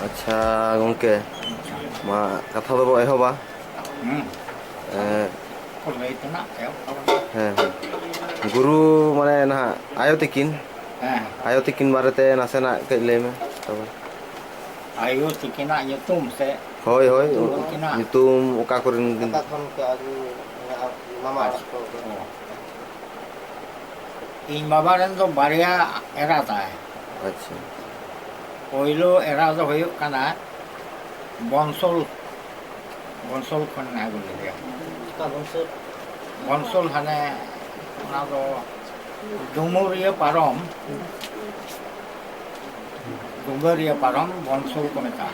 ᱟᱪᱪᱷᱟ ᱜᱚᱝᱠᱮ, ᱢᱟ ᱠᱟᱛᱷᱟ ᱫᱚᱵᱚ ᱮᱦᱚᱵᱟ᱾ ᱦᱩᱸ, ᱮᱸ ᱠᱚ ᱞᱟᱹᱭ ᱛᱮᱱᱟᱜ ᱮᱦᱚᱵ ᱛᱟᱵᱚᱱ ᱦᱮᱸ ᱦᱮᱸ, ᱜᱩᱨᱩ ᱢᱟᱱᱮ ᱱᱟᱦᱟᱜ ᱟᱭᱳ ᱛᱤᱠᱤᱱ, ᱦᱮᱸ ᱟᱭᱳ ᱛᱤᱠᱤᱱ ᱵᱟᱨᱮᱛᱮ ᱱᱟᱥᱮᱱᱟᱜ ᱠᱟᱹᱡ ᱞᱟᱹᱭ ᱢᱮ ᱛᱚᱵᱮ᱾ ᱟᱭᱳ ᱛᱤᱠᱤᱱᱟᱜ ᱧᱩᱛᱩᱢ ᱥᱮ ᱦᱳᱭ ᱦᱳᱭ, ᱧᱩᱛᱩᱢ ᱛᱤᱠᱤᱱᱟᱜ? ᱧᱩᱛᱩᱢ ᱚᱠᱟ ᱠᱚᱨᱮᱱ ᱠᱤᱱ ᱢᱟᱢᱟ ᱚᱲᱟᱜ ᱟᱪᱪᱷᱟ, ᱠᱚ᱾ ᱚ, ᱤᱧ ᱵᱟᱵᱟ ᱨᱮᱱ ᱫᱚ ᱵᱟᱨᱭᱟ ᱮᱨᱟ ᱛᱟᱭ᱾ ᱟᱪᱪᱷᱟ, ᱯᱳᱭᱞᱳ ᱮᱨᱟ ᱫᱚ ᱦᱩᱭᱩᱜ ᱠᱟᱱᱟ ᱵᱚᱱᱥᱚᱞ, ᱵᱚᱱᱥᱚᱞ ᱠᱷᱚᱱᱮ ᱟᱹᱜᱩ ᱞᱮᱫᱮᱭᱟ᱾ ᱚᱠᱟ ᱵᱚᱝᱥᱚ? ᱵᱚᱱᱥᱚᱞ ᱦᱟᱱᱮ ᱚᱱᱟ ᱫᱚ ᱰᱩᱢᱩᱨᱤᱭᱟᱹ ᱯᱟᱨᱚᱢ, ᱰᱩᱢᱩᱨᱤᱭᱟᱹ ᱯᱟᱨᱚᱢ ᱵᱚᱱᱥᱚᱞ ᱠᱚ ᱢᱮᱛᱟᱜᱼᱟ᱾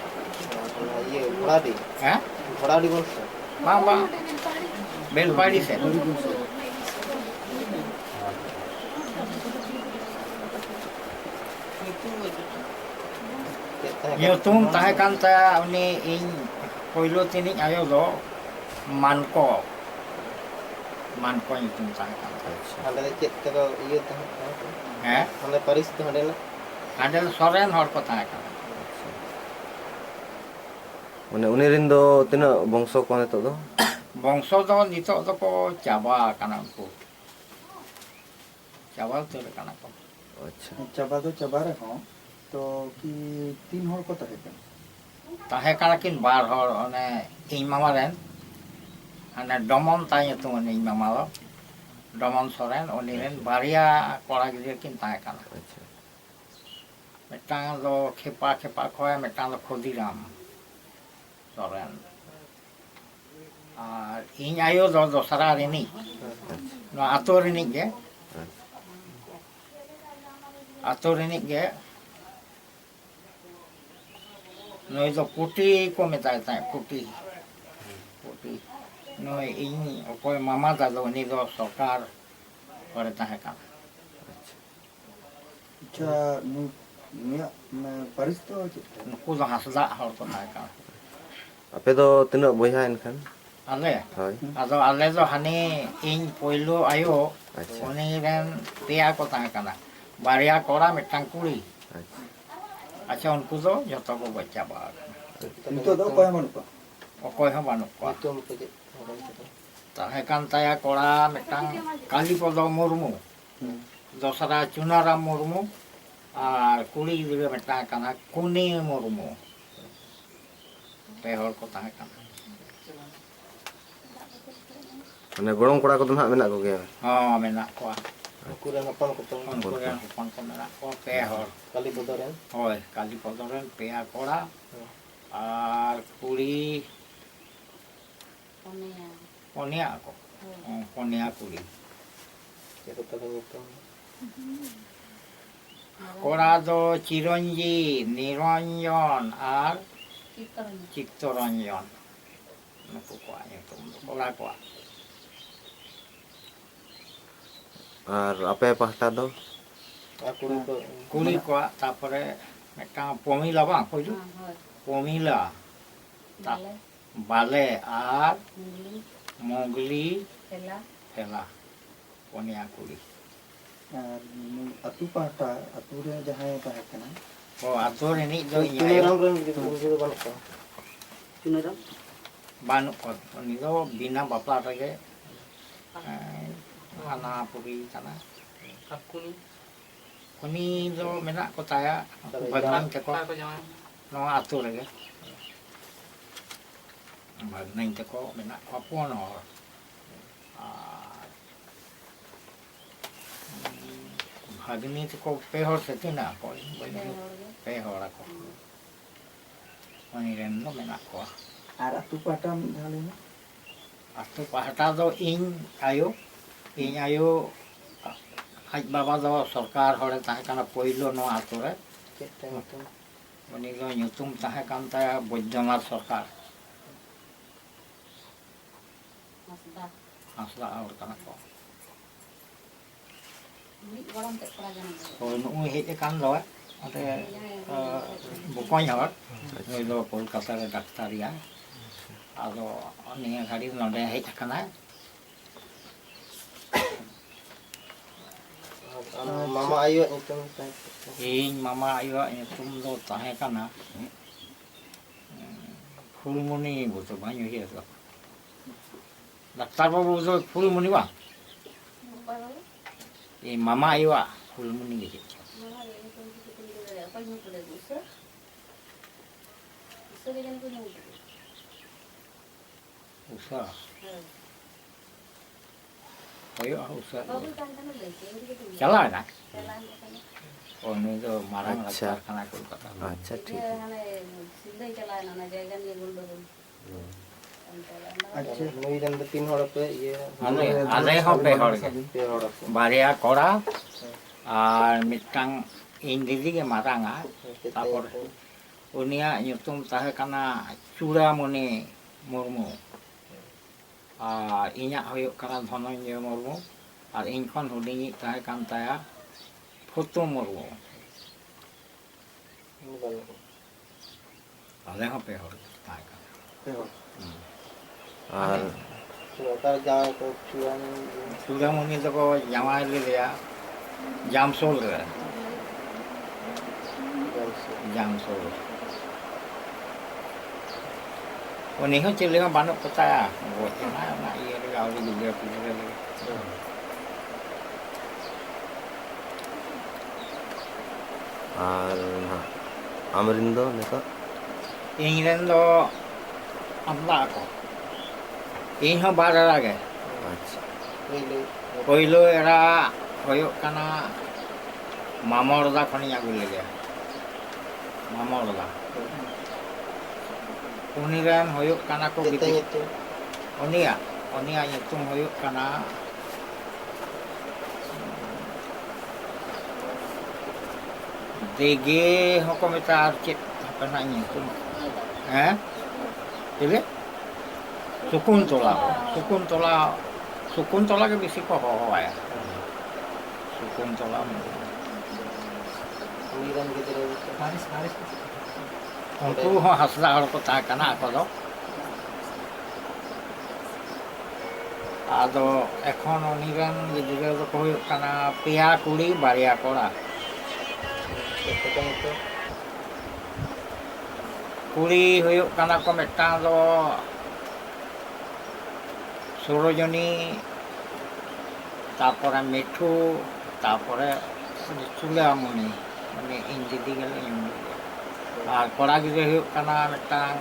ᱤᱭᱟᱹ ᱵᱷᱚᱲᱟᱰᱤ, ᱦᱮᱸ, ᱵᱷᱚᱲᱟᱰᱤ ᱵᱚᱝᱥᱚ᱾ ᱵᱟᱝ ᱵᱟᱝ, ᱵᱮᱞᱯᱟᱦᱟᱲᱤ ᱥᱮᱫ᱾ ᱧᱩᱛᱩᱢ ᱛᱟᱦᱮᱸ ᱠᱟᱱ ᱛᱟᱭᱟ ᱩᱱᱤ ᱤᱧ ᱯᱳᱭᱞᱳ ᱛᱤᱱᱤᱡ ᱟᱭᱳ ᱫᱚ ᱢᱟᱱᱠᱚ, ᱢᱟᱱᱠᱚ ᱧᱩᱛᱩᱢ ᱛᱟᱦᱮᱸ ᱠᱟᱱ ᱛᱟᱭᱟ᱾ ᱟᱪᱪᱷᱟ, ᱦᱟᱸᱰᱮ ᱫᱚ ᱪᱮᱫ ᱛᱮᱠᱚ ᱤᱭᱟᱹ ᱛᱟᱦᱮᱸᱫ? ᱦᱮᱸ, ᱦᱟᱸᱰᱮ ᱯᱟᱹᱨᱤᱥ ᱫᱚ ᱦᱟᱸᱰᱮᱱᱟᱜ? ᱦᱟᱸᱰᱮ ᱫᱚ ᱥᱚᱨᱮᱱ ᱦᱚᱲ ᱠᱚ ᱛᱟᱦᱮᱸ ᱠᱟᱱᱟ᱾ ᱟᱪᱪᱷᱟ, ᱢᱟᱱᱮ ᱩᱱᱤ ᱨᱮᱱ ᱫᱚ ᱛᱤᱱᱟᱹᱜ ᱵᱚᱝᱥᱚ ᱠᱚ ᱱᱤᱛᱚᱜ ᱫᱚ? ᱵᱚᱝᱥᱚ ᱫᱚ ᱱᱤᱛᱚᱜ ᱫᱚᱠᱚ ᱪᱟᱵᱟ ᱟᱠᱟᱱᱟ ᱩᱱᱠᱩ, ᱪᱟᱵᱟ ᱩᱛᱟᱹᱨ ᱟᱠᱟᱱᱟ ᱠᱚ᱾ ᱟᱪᱪᱷᱟ, ᱪᱟᱵᱟ ᱫᱚ ᱪᱟᱵᱟ ᱨᱮᱦᱚᱸ ᱛᱚ ᱠᱤ ᱛᱤᱱ ᱦᱚᱲ ᱠᱚ ᱛᱟᱦᱮᱸ ᱠᱟᱱᱟ? ᱛᱟᱦᱮᱸ ᱠᱟᱱᱟ ᱠᱤᱱ ᱵᱟᱨ ᱦᱚᱲ, ᱚᱱᱮ ᱤᱧ ᱢᱟᱢᱟ ᱨᱮᱱ ᱦᱟᱱᱮ ᱰᱚᱢᱚᱱ ᱛᱟᱭ ᱧᱩᱛᱩᱢ ᱤᱧ ᱢᱟᱢᱟ ᱫᱚ, ᱰᱚᱢᱚᱱ ᱥᱚᱨᱮᱱ, ᱩᱱᱤ ᱨᱮᱱ ᱟᱪᱪᱷᱟ ᱵᱟᱨᱭᱟ ᱠᱚᱲᱟ ᱜᱤᱫᱽᱨᱟᱹ ᱠᱤᱱ ᱛᱟᱦᱮᱸ ᱠᱟᱱᱟ᱾ ᱟᱪᱪᱷᱟ, ᱢᱤᱫᱴᱟᱝ ᱫᱚ ᱠᱷᱮᱯᱟ ᱠᱷᱮᱯᱟ ᱠᱷᱚᱭ, ᱢᱤᱫᱴᱟᱝ ᱫᱚ ᱠᱷᱩᱫᱤᱨᱟᱢ ᱥᱚᱨᱮᱱ᱾ ᱟᱨ ᱤᱧ ᱟᱭᱳ ᱫᱚ ᱫᱚᱥᱨᱟ ᱨᱤᱱᱤᱡ, ᱱᱚᱣᱟ ᱟᱛᱳ ᱨᱤᱱᱤᱡ ᱜᱮ, ᱟᱪᱪᱷᱟ, ᱟᱛᱳ ᱨᱤᱱᱤᱡ ᱜᱮ, ᱱᱩᱭ ᱫᱚ ᱯᱩᱴᱤ ᱠᱚ ᱢᱮᱛᱟᱭ ᱛᱟᱦᱮᱸᱫ, ᱯᱩᱴᱤ, ᱯᱩᱴᱤ᱾ ᱱᱩᱭ ᱤᱧ ᱚᱠᱚᱭ ᱢᱟᱢᱟ ᱛᱟᱫᱚ ᱩᱱᱤ ᱫᱚ ᱥᱚᱨᱠᱟᱨ ᱠᱚᱨᱮ ᱛᱟᱦᱮᱸ ᱠᱟᱱᱟ᱾ ᱟᱪᱪᱷᱟ, ᱱᱩᱭᱟᱜ ᱯᱟᱹᱨᱤᱥ ᱫᱚ ᱪᱮᱫ ᱛᱟᱭ? ᱱᱩᱠᱩ ᱫᱚ ᱦᱟᱸᱥᱫᱟᱜ ᱦᱚᱲ ᱠᱚ ᱛᱟᱦᱮᱸ ᱠᱟᱱᱟ᱾ ᱟᱯᱮ ᱫᱚ ᱛᱤᱱᱟᱹᱜ ᱵᱚᱭᱦᱟ ᱮᱱᱠᱷᱟᱱ? ᱟᱞᱮ, ᱦᱳᱭ ᱟᱫᱚ ᱟᱞᱮ ᱫᱚ ᱦᱟᱱᱤ ᱤᱧ ᱯᱳᱭᱞᱳ ᱟᱭᱳ, ᱟᱪᱪᱷᱟ ᱩᱱᱤ ᱨᱮᱱ ᱯᱮᱭᱟ ᱠᱚ ᱛᱟᱦᱮᱸ ᱠᱟᱱᱟ, ᱵᱟᱨᱭᱟ ᱠᱚᱲᱟ ᱢᱤᱫᱴᱟᱝ ᱠᱩᱲᱤ᱾ ᱟᱪᱪᱷᱟ, ᱟᱪᱪᱷᱟ, ᱩᱱᱠᱩ ᱫᱚ ᱡᱷᱚᱛᱚ ᱠᱚ ᱜᱚᱡ ᱪᱟᱵᱟ ᱟᱠᱟᱱᱟ᱾ ᱱᱤᱛᱚᱜ ᱫᱚ ᱚᱠᱚᱭ ᱦᱚᱸ ᱵᱟᱹᱱᱩᱜ ᱠᱚᱣᱟ? ᱚᱠᱚᱭ ᱦᱚᱸ ᱵᱟᱹᱱᱩᱜ ᱠᱚᱣᱟ᱾ ᱧᱩᱛᱩᱢ ᱠᱚ ᱪᱮᱫ? ᱛᱟᱦᱮᱸ ᱠᱟᱱ ᱛᱟᱭᱟ ᱠᱚᱲᱟ ᱢᱤᱫᱴᱟᱝ ᱠᱟᱞᱤᱯᱚᱫᱚ ᱢᱩᱨᱢᱩ, ᱫᱚᱥᱨᱟ ᱪᱩᱱᱟᱨᱟᱢ ᱢᱩᱨᱢᱩ, ᱟᱨ ᱠᱩᱲᱤ ᱜᱤᱫᱽᱨᱟᱹ ᱢᱤᱫᱴᱟᱝ ᱠᱟᱱᱟ ᱠᱩᱱᱤ ᱢᱩᱨᱢᱩ, ᱯᱮ ᱦᱚᱲ ᱠᱚ ᱛᱟᱦᱮᱸ ᱠᱟᱱᱟ᱾ ᱢᱟᱱᱮ ᱜᱚᱲᱚᱢ ᱠᱚᱲᱟ ᱠᱚᱫᱚ ᱱᱟᱦᱟᱜ ᱢᱮᱱᱟᱜ ᱠᱚᱜᱮᱭᱟ? ᱦᱚᱸ ᱢᱮᱱᱟᱜ ᱠᱚᱣᱟ᱾ ᱩᱱᱠᱩ ᱨᱮᱱ ᱦᱚᱯᱚᱱ ᱠᱚ? ᱩᱱᱠᱩ ᱨᱮᱱ ᱦᱚᱯᱚᱱ ᱠᱚ ᱢᱮᱱᱟᱜ ᱠᱚᱣᱟ ᱯᱮ ᱦᱚᱲ᱾ ᱠᱟᱞᱤᱯᱚᱫᱚ ᱨᱮᱱ? ᱦᱳᱭ, ᱠᱟᱞᱤᱯᱚᱫᱚ ᱨᱮᱱ ᱯᱮᱭᱟ ᱠᱚᱲᱟ ᱟᱨ ᱠᱩᱲᱤ ᱯᱚᱱᱭᱟ ᱟᱠᱚ, ᱯᱚᱱᱭᱟ ᱠᱩᱲᱤ᱾ ᱪᱮᱫ ᱠᱚ ᱛᱟᱠᱚ ᱧᱩᱛᱩᱢ? ᱠᱚᱲᱟ ᱫᱚ ᱪᱤᱨᱚᱧᱡᱤᱛ, ᱱᱤᱨᱚᱧᱡᱚᱱ ᱟᱨ ᱪᱤᱛᱛᱚᱨᱚᱧᱡᱚᱱ, ᱱᱩᱠᱩ ᱠᱚᱣᱟᱜ ᱧᱩᱛᱩᱢ ᱫᱚ ᱠᱚᱲᱟ ᱠᱚᱣᱟᱜ᱾ ᱟᱨ ᱟᱯᱮ ᱯᱟᱦᱴᱟ ᱫᱚ? ᱟᱨ ᱠᱩᱲᱤ ᱠᱚ? ᱠᱩᱲᱤ ᱠᱚᱣᱟᱜ ᱛᱟᱯᱚᱨᱮ ᱢᱤᱫᱴᱟᱝ ᱯᱚᱢᱤᱞᱟ ᱵᱟᱝ ᱯᱳᱭᱞᱳ, ᱯᱚᱢᱤᱞᱟ, ᱵᱟᱞᱮ ᱟᱨ ᱢᱩᱜᱽᱞᱤ, ᱴᱷᱮᱞᱟ, ᱯᱚᱱᱭᱟ ᱠᱩᱲᱤ᱾ ᱟᱨ ᱟᱹᱛᱩ ᱯᱟᱦᱴᱟ, ᱟᱹᱛᱩ ᱨᱮ ᱡᱟᱦᱟᱸᱭ ᱛᱟᱦᱮᱸ ᱠᱟᱱᱟ, ᱚ, ᱟᱹᱛᱳ ᱨᱤᱱᱤᱡ ᱫᱚ ᱤᱧ ᱟᱭᱳ᱾ ᱪᱩᱱᱟᱹᱨᱟᱢ ᱨᱮᱱ ᱜᱤᱫᱽᱨᱟᱹ ᱫᱚ ᱵᱟᱹᱱᱩᱜ ᱠᱚᱣᱟ? ᱪᱩᱱᱟᱹᱨᱟᱢ? ᱵᱟᱹᱱᱩᱜ ᱠᱚᱣᱟ, ᱩᱱᱤ ᱫᱚ ᱵᱤᱱᱟ ᱵᱟᱯᱞᱟ ᱨᱮᱜᱮ ᱦᱟᱱᱟ ᱯᱩᱨᱤ ᱠᱟᱱᱟ᱾ ᱟᱨ ᱠᱩᱲᱤ? ᱩᱱᱤ ᱫᱚ ᱢᱮᱱᱟᱜ ᱠᱚ ᱛᱟᱭᱟ ᱵᱷᱟᱜᱽᱱᱟᱧ ᱛᱟᱠᱚ, ᱱᱚᱣᱟ ᱟᱹᱛᱩ ᱨᱮᱜᱮ᱾ ᱵᱷᱟᱜᱽᱱᱟᱧ ᱛᱟᱠᱚ ᱢᱮᱱᱟᱜ ᱠᱚᱣᱟ 4 ᱦᱚᱲ᱾ ᱟᱨ ᱵᱷᱟᱜᱽᱱᱤ ᱛᱟᱠᱚ 2 ᱦᱚᱲ ᱥᱮ ᱛᱤᱱᱟᱹᱜ ᱟᱠᱚ? ᱯᱮ ᱦᱚᱲ ᱟᱠᱚ᱾ ᱩᱱᱤ ᱨᱮᱱ ᱫᱚ ᱢᱮᱱᱟᱜ ᱠᱚᱣᱟ᱾ ᱟᱨ ᱟᱹᱛᱩ ᱯᱟᱦᱴᱟ ᱢᱤᱫ ᱫᱷᱟᱣ ᱞᱟᱹᱭ ᱢᱮ? ᱟᱹᱛᱩ ᱯᱟᱦᱴᱟ ᱫᱚ ᱤᱧ ᱟᱭᱳ, ᱤᱧ ᱟᱭᱳ ᱟᱡ ᱵᱟᱵᱟ ᱫᱚ ᱥᱚᱨᱠᱟᱨ ᱦᱚᱲᱮ ᱛᱟᱦᱮᱸ ᱠᱟᱱᱟ ᱯᱳᱭᱞᱳ ᱱᱚᱣᱟ ᱟᱛᱳ ᱨᱮ᱾ ᱪᱮᱫ ᱛᱟᱭ ᱧᱩᱛᱩᱢ? ᱩᱱᱤ ᱫᱚ ᱧᱩᱛᱩᱢ ᱛᱟᱦᱮᱸ ᱠᱟᱱ ᱛᱟᱭᱟ ᱵᱳᱭᱫᱚᱱᱟᱛᱷ ᱥᱚᱨᱠᱟᱨ᱾ ᱦᱟᱸᱥᱫᱟ ᱦᱚᱲ ᱠᱟᱱᱟ ᱠᱚ᱾ ᱦᱳᱭ, ᱱᱩᱜᱼᱩᱭ ᱦᱮᱡ ᱟᱠᱟᱱ ᱫᱚᱭ ᱚᱸᱰᱮ ᱵᱚᱠᱚᱧ ᱦᱚᱲ, ᱱᱩᱭ ᱫᱚ ᱠᱳᱞᱠᱟᱛᱟ ᱨᱮ ᱰᱟᱠᱛᱟᱨᱤᱭᱟᱭ᱾ ᱟᱫᱚ ᱱᱤᱭᱟᱹ ᱜᱷᱟᱹᱲᱤᱡ ᱱᱚᱸᱰᱮ ᱦᱮᱡ ᱟᱠᱟᱱᱟᱭ᱾ ᱢᱟᱢᱟ ᱟᱭᱳᱣᱟᱜ ᱧᱩᱛᱩᱢ ᱛᱟᱭ? ᱤᱧ ᱢᱟᱢᱟ ᱟᱭᱳᱣᱟᱜ ᱧᱩᱛᱩᱢ ᱫᱚ ᱛᱟᱦᱮᱸ ᱠᱟᱱᱟ Fulmuni butuh banyak ya tuh. Dokter babu butuh Fulmuni bang. Mama iwa Fulmuni gitu. Usah. Ayo usah. Jalan kan? Oh ini tuh marang Acha. karena aku kata. আচ্ছা ঠিক अच्छा नई रन तीन हड़ पे ये Ada hong pe hor ke. पे हड़ पे Baria kora আর mitang indidi ke marang ah. Tapor unia nyutum tahe kana Churamuni Murmu. Inya hoyok kana Dhananjay Murmu. Ar inkon hudingi tahe kan taya Phutu Murmu. Ada hong pe hor tahe kan. पे हड़ আর तार जाए तो चुरान Churamuni to ko jamai le liya Jamsol re. Jamsol. Oni ho chile ho banok kota ya. Buat na iya le gau le juga pilih le. আর আমরিন্দ নেতা Ing ren do amla ko. Ing ho bara lage. আচ্ছা पहले Poilo era hoyok kana Mamorda khoni agu le gaya. Mamorda. Uni ren hoyok kana ko कितने biti. ये तो Onia nyutum hoyok kana Dege hoko meta arcit apa nak nyutum. Ile? Sukuntola ke bisi ko ho ya. Sukuntola. नई run के तरह Untu ho hasla hor ko ta kana ako do. Ado ekhon oniran gidira do ko hoyok kana pia kuri baria kora. कितने तो Kuri hoyok kana ko metang do Surojoni tapore Mithu tapore Chulamuni mane indidi gale yung ar kora gide hoyok kana metang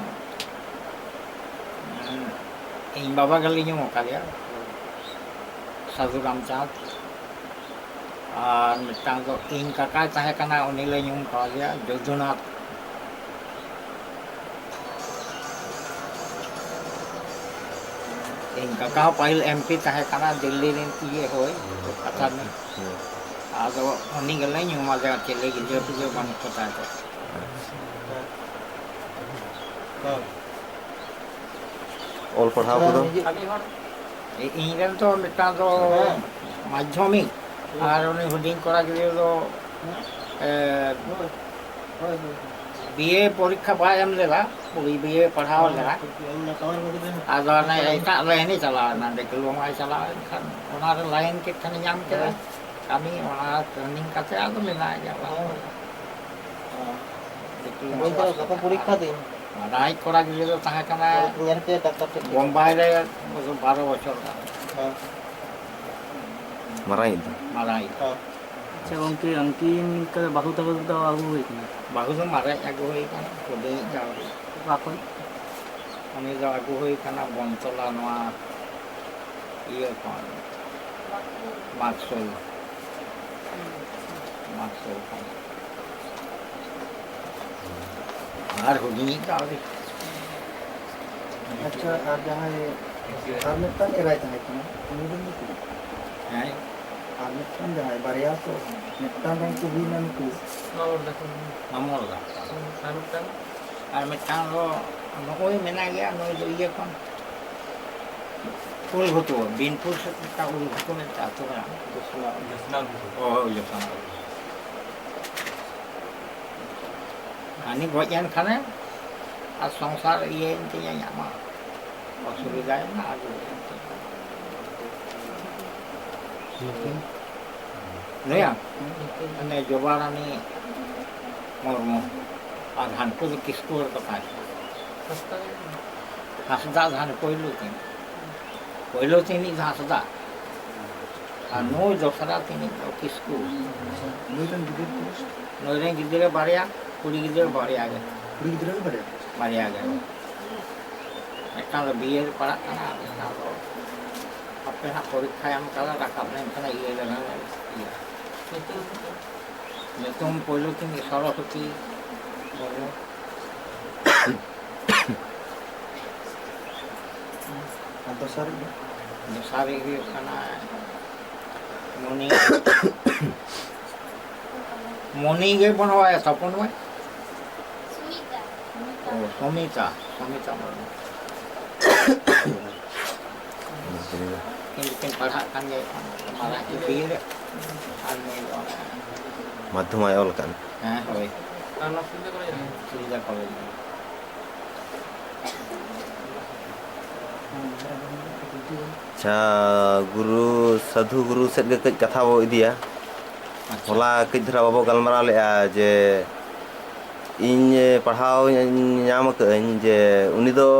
ing baba gali yung kaliya Sadhu Ramchand ar metang do ing kakak tahe kana unile yung kaliya Jodhunath ing kakak pahil MP tahe kana Delhi rin tiye hoy kata ni ado oni gale yung maja chele gide pijo ban kota ko all পড়াও কদো ing ren to metang do madhyamik ar oni huding kora gide do BA পরীক্ষা পাই M লেলা BA পড়াও লেলা ado na eta lain ni chala na de keluang ai chala kan ona lain ke kan nyam ke kami ona training kate ado mena ya la वही तो apa परीक्षा दिन rai kora gile do tahe kana यार के doctor के Bombay re 12 বছর हां মারাই দা marai अच्छा गंके अंकिन का बाहु तक तो आगु होई ना bahu do marai agu hoi kana kode jao बाको oni do agu hoi kana bontola noa iya kon maksol kan ar huding ka ri अच्छा आप जहाँ ये आर्मिटन एराय था कि मुझे नहीं hai आर्मिटन जहाँ है बारिया तो मिट्टा में को भी ना को mamorda ar metang lo noi menai ya noi do iya kon Ul Hutu, Binpur kita Ul Hutu minta aturan. Oh iya sama. Ini buat yang karena asal iya intinya nyama. Maksudnya nak ada. Nih ya, ini jawaban ni mormo. Adhan pun kiskur kepas. Hasda dhan poilu tini hasda ar noi dosara tini kisku Nui kan gede terus. noi ren gidre barya kuri gidre barya ge Kuri gede kan pada. barya ge ekal bier parak kana kalau apa nak porikha am kala rakap len kana iye lana iya netum poilu tini saraswati bolo Antasari. dosari hu kana moni ge bonwa ya tapon wa oh somita bono ini padhak kan ge malah bier ane মাধ্যমায় অল কান হ্যাঁ হয় সুবিধা করে ᱟᱪᱪᱷᱟ ᱜᱩᱨᱩ ᱥᱟᱫᱷᱩ ᱜᱩᱨᱩ ᱥᱮᱫ ᱜᱮ ᱠᱟᱹᱡ ᱠᱟᱛᱷᱟ ᱵᱚ ᱤᱫᱤᱭᱟ ᱦᱚᱞᱟ ᱠᱟᱹᱡ ᱫᱷᱟᱨᱟ ᱵᱟᱵᱚ ᱜᱟᱞᱢᱟᱨᱟᱣ ᱞᱮᱜᱼᱟ ᱡᱮ ᱤᱧ ᱯᱟᱲᱦᱟᱣ ᱧᱟᱢ ᱟᱠᱟᱫᱟᱹᱧ ᱡᱮ ᱩᱱᱤ ᱫᱚ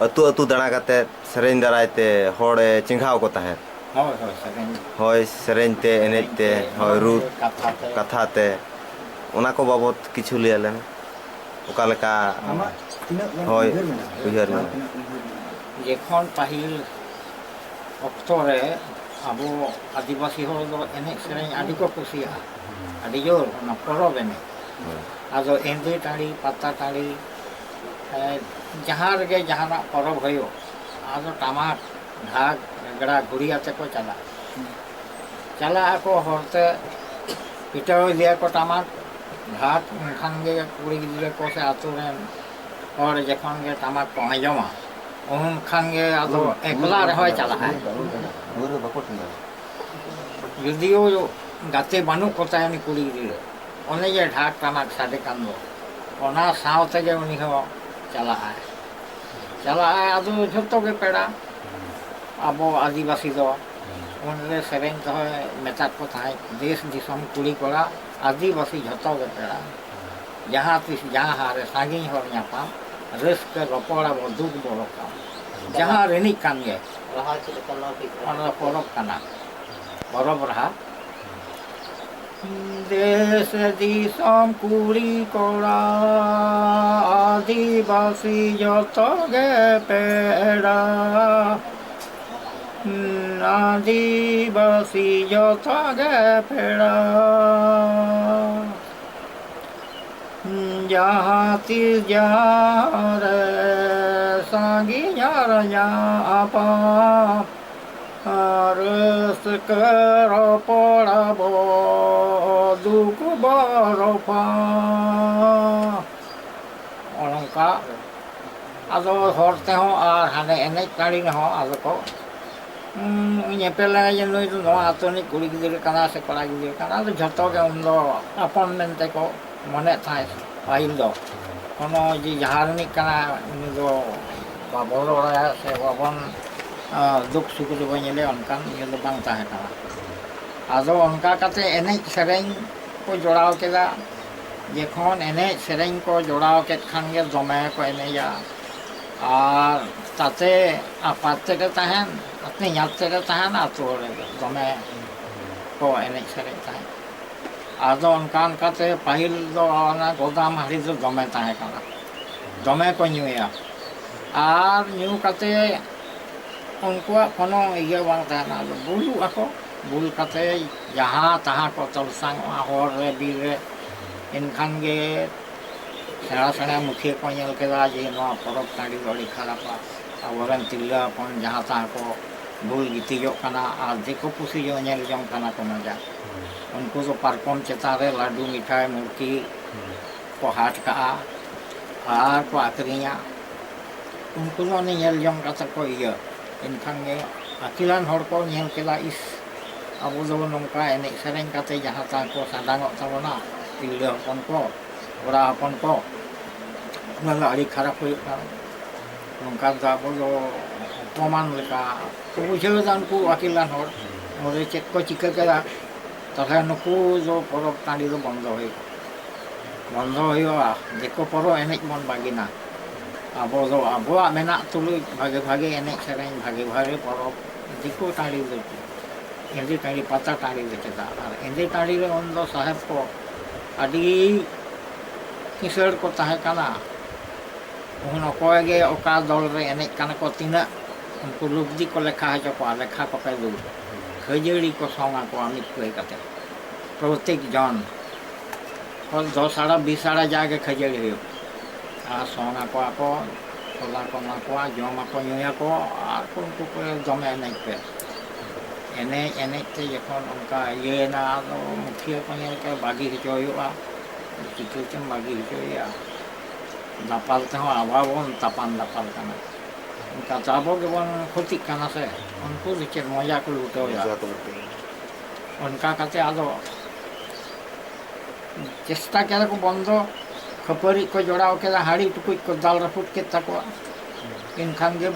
ᱟᱹᱛᱩ ᱟᱹᱛᱩ ᱫᱟᱬᱟ ᱠᱟᱛᱮᱫ ᱥᱮᱨᱮᱧ ᱫᱟᱨᱟᱭ ᱛᱮ ᱦᱚᱲᱮ ᱪᱮᱸघᱟᱣ ᱠᱚ ᱛᱟᱦᱮᱸᱫ হয় হয় সেকেন্ড ᱦᱳᱭ ᱥᱮᱨᱮᱧ te ᱮᱱᱮᱡ te ᱦᱳᱭ ᱨᱩ কাথাতে ᱠᱟᱛᱷᱟ te ᱚᱱᱟ ᱠᱚ ᱵᱟᱵᱚᱫ ᱠᱤᱪᱷᱩ ᱞᱟᱹᱭ ᱟᱞᱮ ᱢᱮ ᱚᱠᱟ ᱞᱮᱠᱟ Amak tindak yang Hoi, uiher mana? uiher mana? Tindak uiher mana? যখন পাহিল অক্তরে আবো আদিবাসী হল ᱫᱚ ᱮᱱᱮᱡ ᱥᱮᱨᱮᱧ ᱟᱹᱰᱤ ᱠᱚ ᱠᱩᱥᱤᱭᱟᱜᱼᱟ ᱟᱹᱰᱤ ᱡᱳᱨ ᱚᱱᱟ ᱯᱚᱨᱚᱵᱽ ᱮᱱᱮᱡ ᱟᱫᱚ ᱮᱸᱫᱮ ᱴᱟᱺᱰᱤ ᱯᱟᱛᱟ ᱴᱟᱺᱰᱤ ᱡᱟᱦᱟᱸ ᱨᱮᱜᱮ ᱡᱟᱦᱟᱱᱟᱜ ᱯᱚᱨᱚᱵᱽ ᱦᱩᱭᱩᱜ ᱟᱫᱚ ᱴᱟᱢᱟᱠ ᱰᱷᱟᱠ ᱨᱮᱜᱽᱲᱟ ᱜᱷᱩᱲᱤ ᱟᱛᱮ ᱠᱚ ᱪᱟᱞᱟᱜ ᱟᱠᱚ ᱦᱚᱨᱛᱮ ᱯᱤᱴᱟᱹᱣ ᱤᱫᱤᱭᱟᱠᱚ ᱴᱟᱢᱟᱠ ᱰᱷᱟᱠ ᱮᱱᱠᱷᱟᱱ ᱜᱮ ᱠᱩᱲᱤ ᱜᱤᱫᱽᱨᱟᱹ ᱠᱚ ᱥᱮ ᱟᱹᱛᱩ ᱨᱮᱱ ᱦᱚᱲ ᱡᱚᱠᱷᱚᱱ ᱜᱮ ᱴᱟᱢᱟᱠ ᱠᱚ ᱟᱸᱡᱚᱢᱟ ᱩᱱᱠᱷᱟᱱ ᱜᱮ ᱟᱫᱚ ᱮᱠᱞᱟ ᱨᱮᱦᱚᱸᱭ ᱪᱟᱞᱟᱜᱼᱟ ᱡᱩᱫᱤও ᱜᱟᱛᱮ ᱵᱟᱹᱱᱩᱜ ᱠᱚ ᱛᱟᱭᱟ ᱩᱱᱤ ᱠᱩᱲᱤ ᱜᱤᱫᱽᱨᱟᱹ ᱚᱱᱮ ᱡᱮ ᱰᱷᱟᱠ ᱴᱟᱢᱟᱠ ᱥᱟᱰᱮ ᱠᱟᱱ ᱫᱚ ᱚᱱᱟ ᱥᱟᱶ ᱛᱮᱜᱮ ᱩᱱᱤ ᱦᱚᱸ ᱪᱟᱞᱟᱜᱼᱟᱭ ᱟᱫᱚ ᱡᱷᱚᱛᱚ ᱜᱮ ᱯᱮᱲᱟ ᱟᱵᱚ ᱟᱹᱫᱤᱵᱟᱹᱥᱤ ᱫᱚ ᱩᱱᱨᱮ ᱥᱮᱨᱮᱧ ᱛᱮᱦᱚᱸ ᱢᱮᱛᱟᱫ ᱠᱚ ᱛᱟᱦᱮᱸᱫ ᱫᱮᱥ ᱫᱤᱥᱚᱢ ᱠᱩᱲᱤ ᱠᱚᱲᱟ ᱟᱹᱫᱤᱵᱟᱹᱥᱤ ᱡᱷᱚᱛᱚ ᱜᱮ ᱯᱮᱲᱟ ᱡᱟᱦᱟᱸ ᱛᱤᱥ ᱡᱟᱦᱟᱸ ᱨᱮ ᱥᱟᱺᱜᱤᱧ ᱦᱚᱲ ᱧᱟᱯᱟᱢ ᱨᱟᱹᱥᱠᱟᱹ ᱨᱚᱯᱚᱲᱟ ᱵᱚ ᱫᱩᱠ ᱵᱚ ᱨᱚᱠᱟᱢ ᱡᱟᱦᱟᱸ ᱨᱤᱱᱤᱡ ᱠᱟᱱ ᱜᱮ ᱚᱱᱟ ᱫᱚ ᱯᱚᱨᱚᱵᱽ ᱠᱟᱱᱟ ᱯᱚᱨᱚᱵᱽ ᱨᱟᱦᱟ देश दिसम कुड़ी कोड़ा आदिवासी जतो गे पेड़ा आदिवासी जतो गे पेड़ा जहाँ तीर जहाँ रे सांगी यार आपा रस करो पड़ाबो दुख Barfa onongka ado hor teho ar hane enej kari ho ado ko nyepel aja nui tu no ato ni kuri gidre kana se kora gidre kana ado jhoto ge undo apon mente ko mone thai pahil do kono ji jahar ni kana ni do babon ora se babon दुख सुख जो बने उनकान ये तो बांग ताहे कना आदो उनका कते एनेज सेरेंग को जोड़ाव केदा जेखन एनेज सेरेंग को जोड़ाव के खान गे दमे को एनेजा आर ताते आपाते के ताहेन अपने याते के ताहेन आतो रे दमे को एनेज सेरेंग ताहे आदो उनकान कते पाहिल दो ना गोदाम हारी दो दमे ताहे कना दमे को न्यूया आर न्यू कते उनकुआ कोनो इया बांग ताना बुलु ako बुल कते जहाँ तहाँ को तलसांग हर रे बीर रे इनखान गे सेड़ा सेड़ा मुखिया को नेल केदा जे नवा परब टाँडी बड़ी खरापा आबोरन तिल्ला अपन जहाँ तहाँ को बुल गितिजो कना आर देखो पुसी जो नेल जम कना को मजा उनको तो पारकम चेता रे लाडू मिठाई मुर्की को हाट का आर को आकरिया उनको तो नेल जम कता को इया इनखान गे आकिलान हर को नेल केदा इस आबो दो नंका एनेज सेरेंग काते जहाँ तहाँ को सादांगो ताबोना तिल्ला हपन को ओरा हपन को उनला आड़ी खराब हुई का नंका दा आबो दो अपमान लेका तो बुझेलो दान को आकिलान हर मोरे चेक को चिका केदा तथा नुकु जो परब टाँडी दो बंद हुई देखो परो एनेज मन बागिना ᱟᱵᱚ ᱫᱚ ᱟᱵᱚᱣᱟᱜ ᱢᱮᱱᱟᱜ ᱛᱩᱞᱩᱡ ᱵᱷᱟᱜᱮ ᱮᱱᱮᱡ ᱥᱮᱨᱮᱧ ᱵᱷᱟᱜᱮ ᱯᱚᱨᱚᱵᱽ ᱫᱤᱠᱩ ᱴᱟᱺᱰᱤ ᱫᱚ ᱮᱸᱫᱮ ᱴᱟᱺᱰᱤ ᱯᱟᱛᱟ ᱴᱟᱺᱰᱤ ᱫᱚ ᱪᱮᱫᱟᱜ ᱟᱨ ᱮᱸᱫᱮ ᱴᱟᱺᱰᱤ ᱨᱮ ᱩᱱᱫᱚ ᱥᱟᱦᱮᱵ ᱠᱚ ᱟᱹᱰᱤ ᱠᱤᱥᱟᱹᱬ ᱠᱚ ᱛᱟᱦᱮᱸ ᱠᱟᱱᱟ ᱩᱱ ᱚᱠᱚᱭ ᱜᱮ ᱚᱠᱟ ᱫᱚᱞ ᱨᱮ ᱮᱱᱮᱡ ᱠᱟᱱᱟ ᱠᱚ ᱛᱤᱱᱟᱹᱜ उनको लुब्धि को लेखा हजो को लेखा को पे लू खजड़ी को सोंगा को अमित को कते प्रत्येक जन और 10 आड़ा 20 आड़ा जाके खजड़ी हो आ सोंगा को आको खोला को ना को जमा को न्यूया को और उनको को जमे नहीं पे एने ते जखन उनका ये ना तो मुखिया को ने के बागी हिचोयुआ किछु चम बागी हिचोया दापाल ते हो अभावन तापान दापाल कना उनका चाबो के बन खुती कना से उनको दिखे मजा को लूटो या उनका कते आदो चेष्टा केला को बंदो खपरी को जोड़ाव केला हाड़ी टुकुज को दाल रफुट के तको इनखान के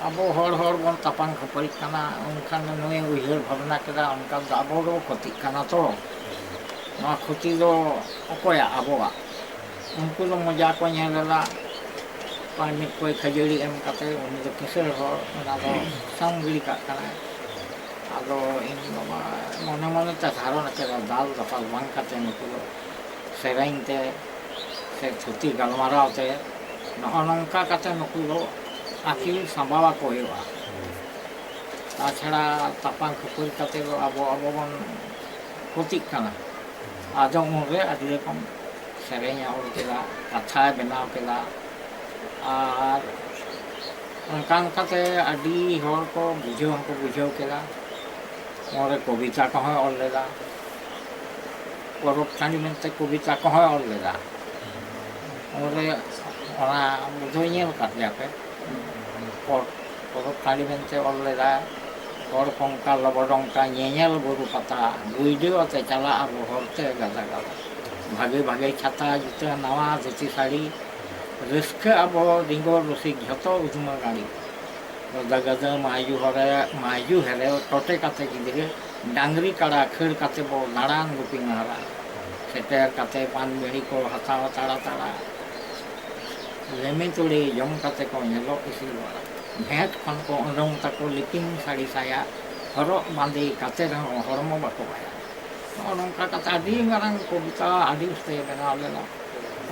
अबो हर बन तापान खपरी कना उनखान नोए उहिर भावना केला उनका दाबो को खुती कना तो ना खुती दो ओकोया अबोवा उनको तो मजा को नेला पानी कोई खजड़ी एम कते उन दो किसर हो ना दो संगली का कना आदो इन मने मने ता धारण के दाल दफाल बांग कते नुको सेराइन ते से छुट्टी गलमारा ते नंका कते नुको आखिर संभावा को हेवा ताछड़ा तापान खपुर कते अबो बन खुती कना आजो उनरे आदि रकम सेरेñ और केला कथा बनाव केला और उनकान कते अडी हर को बुझाव केला और कविता को है और लेला परब टाणी मेनते कविता को है और लेला और ओना बुझोइल काटले पे परब टाणी मेनते और लेला और पंका लबडंका ñeñal बुरु पता बुइडो ते चला अब हरते गदा भागे छाता जुते नवा धोती साड़ी रस्का अब रिंगो रसिक झतो उजुमा गाड़ी गदा मायू हेरे टोटे काते गिदरे डांगरी काड़ा खड़ काते बो नारान गुपी नारा सेटर काते पान बेड़ी को हतावा ताड़ा लेमे तोड़े जम काते को नेलो इसी वाला भेंट खन को अंदों तको लिपिंग साड़ी साया हरो बांधे काते रहो हरमो बाको बाया और उनका कथा दी मारंग कविता आदि उस्ते बना लेला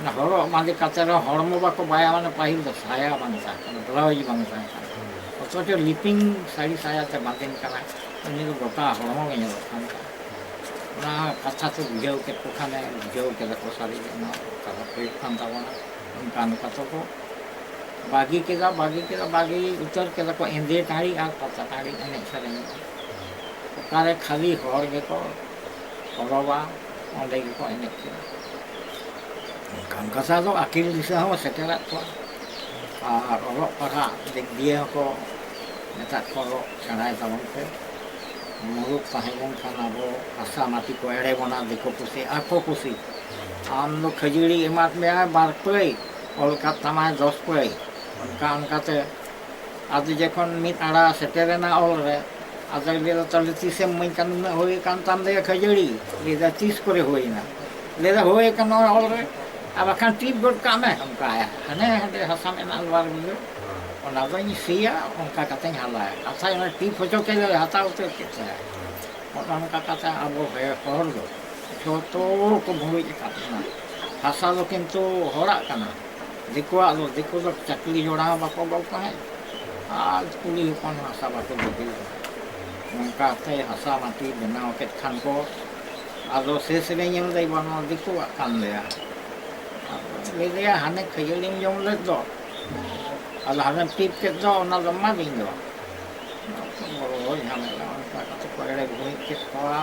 ना हरो बांधे काते रहो हरमो बाको बाया माने पाहिल तो साया बांधता ब्लाउज बांधता तो लिपिंग साड़ी साया ते बांधेन कना उनी को गोटा हरमो में नेलो ना कथा तो बुझाव के कोखाने बुझाव के को साड़ी ना कथा पे खानता बना उनका कथा को बागी उतर के को एंदे टाड़ी आ पता टाड़ी एने सरेन कारे खाली हर के को हरवा ओंदे को एने के कान कसा तो आखिर दिशा हो सेटेला तो और ओलो पढ़ा देख दिए को नेता को सनाय तमन पे मुरुक ताहेबन खानाबो आशा माटी को एड़े बना देखो कुसी आखो कुसी आम लो खजड़ी एमात में आ बार पे ओलका तमाय 10 पे उनका आज जखन मित आड़ा सेटेरेना ऑल रे आज लेदा तले 30 मई कान होय कान ताम दे खजड़ी लेदा 30 करे होइना लेदा होय कान ऑल रे अब खान टीप गोट काम है उनका आया हने हटे हसा में नालवार बियो ओना दई सिया उनका कते हाला अच्छा ना टीप होचो के हता उते के उनका कथा अब है हर दो छोटो को भूमि काटना हसा दो किंतु होड़ा कना दिको तो चकली जोड़ा बाको बाको है आज कुली कौन हसा बाको दिल उनका ते हसा माटी बनाओ के खान को आदो शेष रे नेम दई बनो दिको कान ले हाने खजड़ी जम ले दो आलो हाने टिप के दो ना जम्मा दिन दो ओ हाने उनका तो पड़े भूमि के कोआ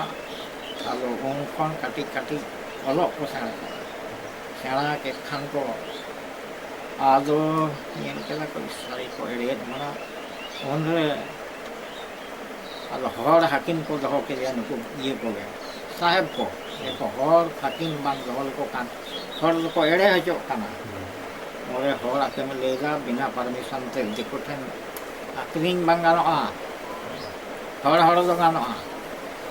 आलो उन कौन काटी ओलो को सेड़ा के खान को आदो yang kala ko sari ko edet mana onre ado hor hakim ko doho ke ya nuku ye ko ge saheb ko eko hor hakim bang dohol ko kan hor ko ede hajo kana ore hor hakim lega bina permission te dikoten akring bang ganoa hor do ganoa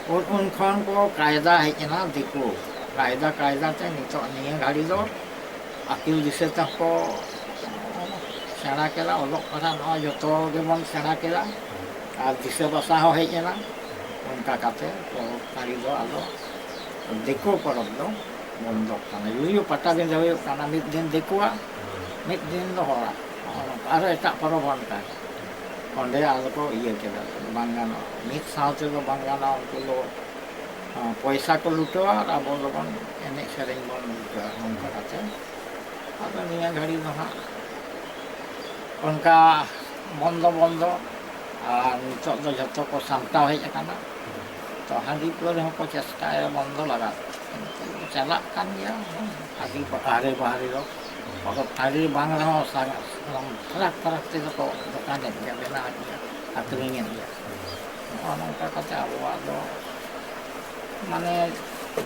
un khon ko kaida hejna diko kaida te nito niya gari do akil dise ta ko ᱥᱮᱬᱟ ᱠᱮᱫᱟ ᱚᱞᱚᱜ ᱯᱟᱲᱦᱟᱜ ᱱᱚᱜᱼᱚᱭ ᱡᱚᱛᱚ ᱜᱮᱵᱚᱱ ᱥᱮᱬᱟ ᱠᱮᱫᱟ ᱟᱨ ᱫᱤᱥᱟᱹ ᱵᱟᱥᱟ ᱦᱚᱸ ᱦᱮᱡ ᱮᱱᱟ ᱚᱱᱠᱟ ᱠᱟᱛᱮ ᱯᱚᱨᱚᱵᱽ ᱯᱟᱹᱞᱤ ᱫᱚ ᱟᱫᱚ ᱫᱤᱠᱩ ᱯᱚᱨᱚᱵᱽ ᱫᱚ ᱵᱚᱱᱫᱚᱜ ᱠᱟᱱᱟ ᱡᱩᱫᱤও ᱯᱟᱴᱟᱵᱤᱸᱫᱟᱹ ᱦᱩᱭᱩᱜ ᱠᱟᱱᱟ ᱢᱤᱫ ᱫᱤᱱ ᱫᱤᱠᱩᱣᱟᱜ ᱢᱤᱫ ᱫᱤᱱ ᱫᱚ ᱦᱚᱲᱟᱜ ᱟᱨᱚ ᱮᱴᱟᱜ ᱯᱚᱨᱚᱵᱽ ᱦᱚᱸ ᱚᱱᱠᱟ ᱚᱸᱰᱮ ᱟᱫᱚ ᱠᱚ ᱤᱭᱟᱹ ᱠᱮᱫᱟ ᱵᱟᱝ ᱜᱟᱱᱚᱜᱼᱟ ᱢᱤᱫ ᱥᱟᱶ ᱛᱮᱫᱚ ᱵᱟᱝ ᱜᱟᱱᱚᱜᱼᱟ ᱩᱱᱠᱩ ᱫᱚ ᱯᱚᱭᱥᱟ ko lutawa ar abo dobon enek sereng bon lutawa nongka kate ado niya ghari do ha onka bondo ar nitok do joto ko samtaw hej akana to hadi pore hon ko chestaya bondo laga chalak kan ya hadi hari do pokok hari bang reho sangat tarak te ko dokan ya bena ya atringin ya nongka kate abo ado মানে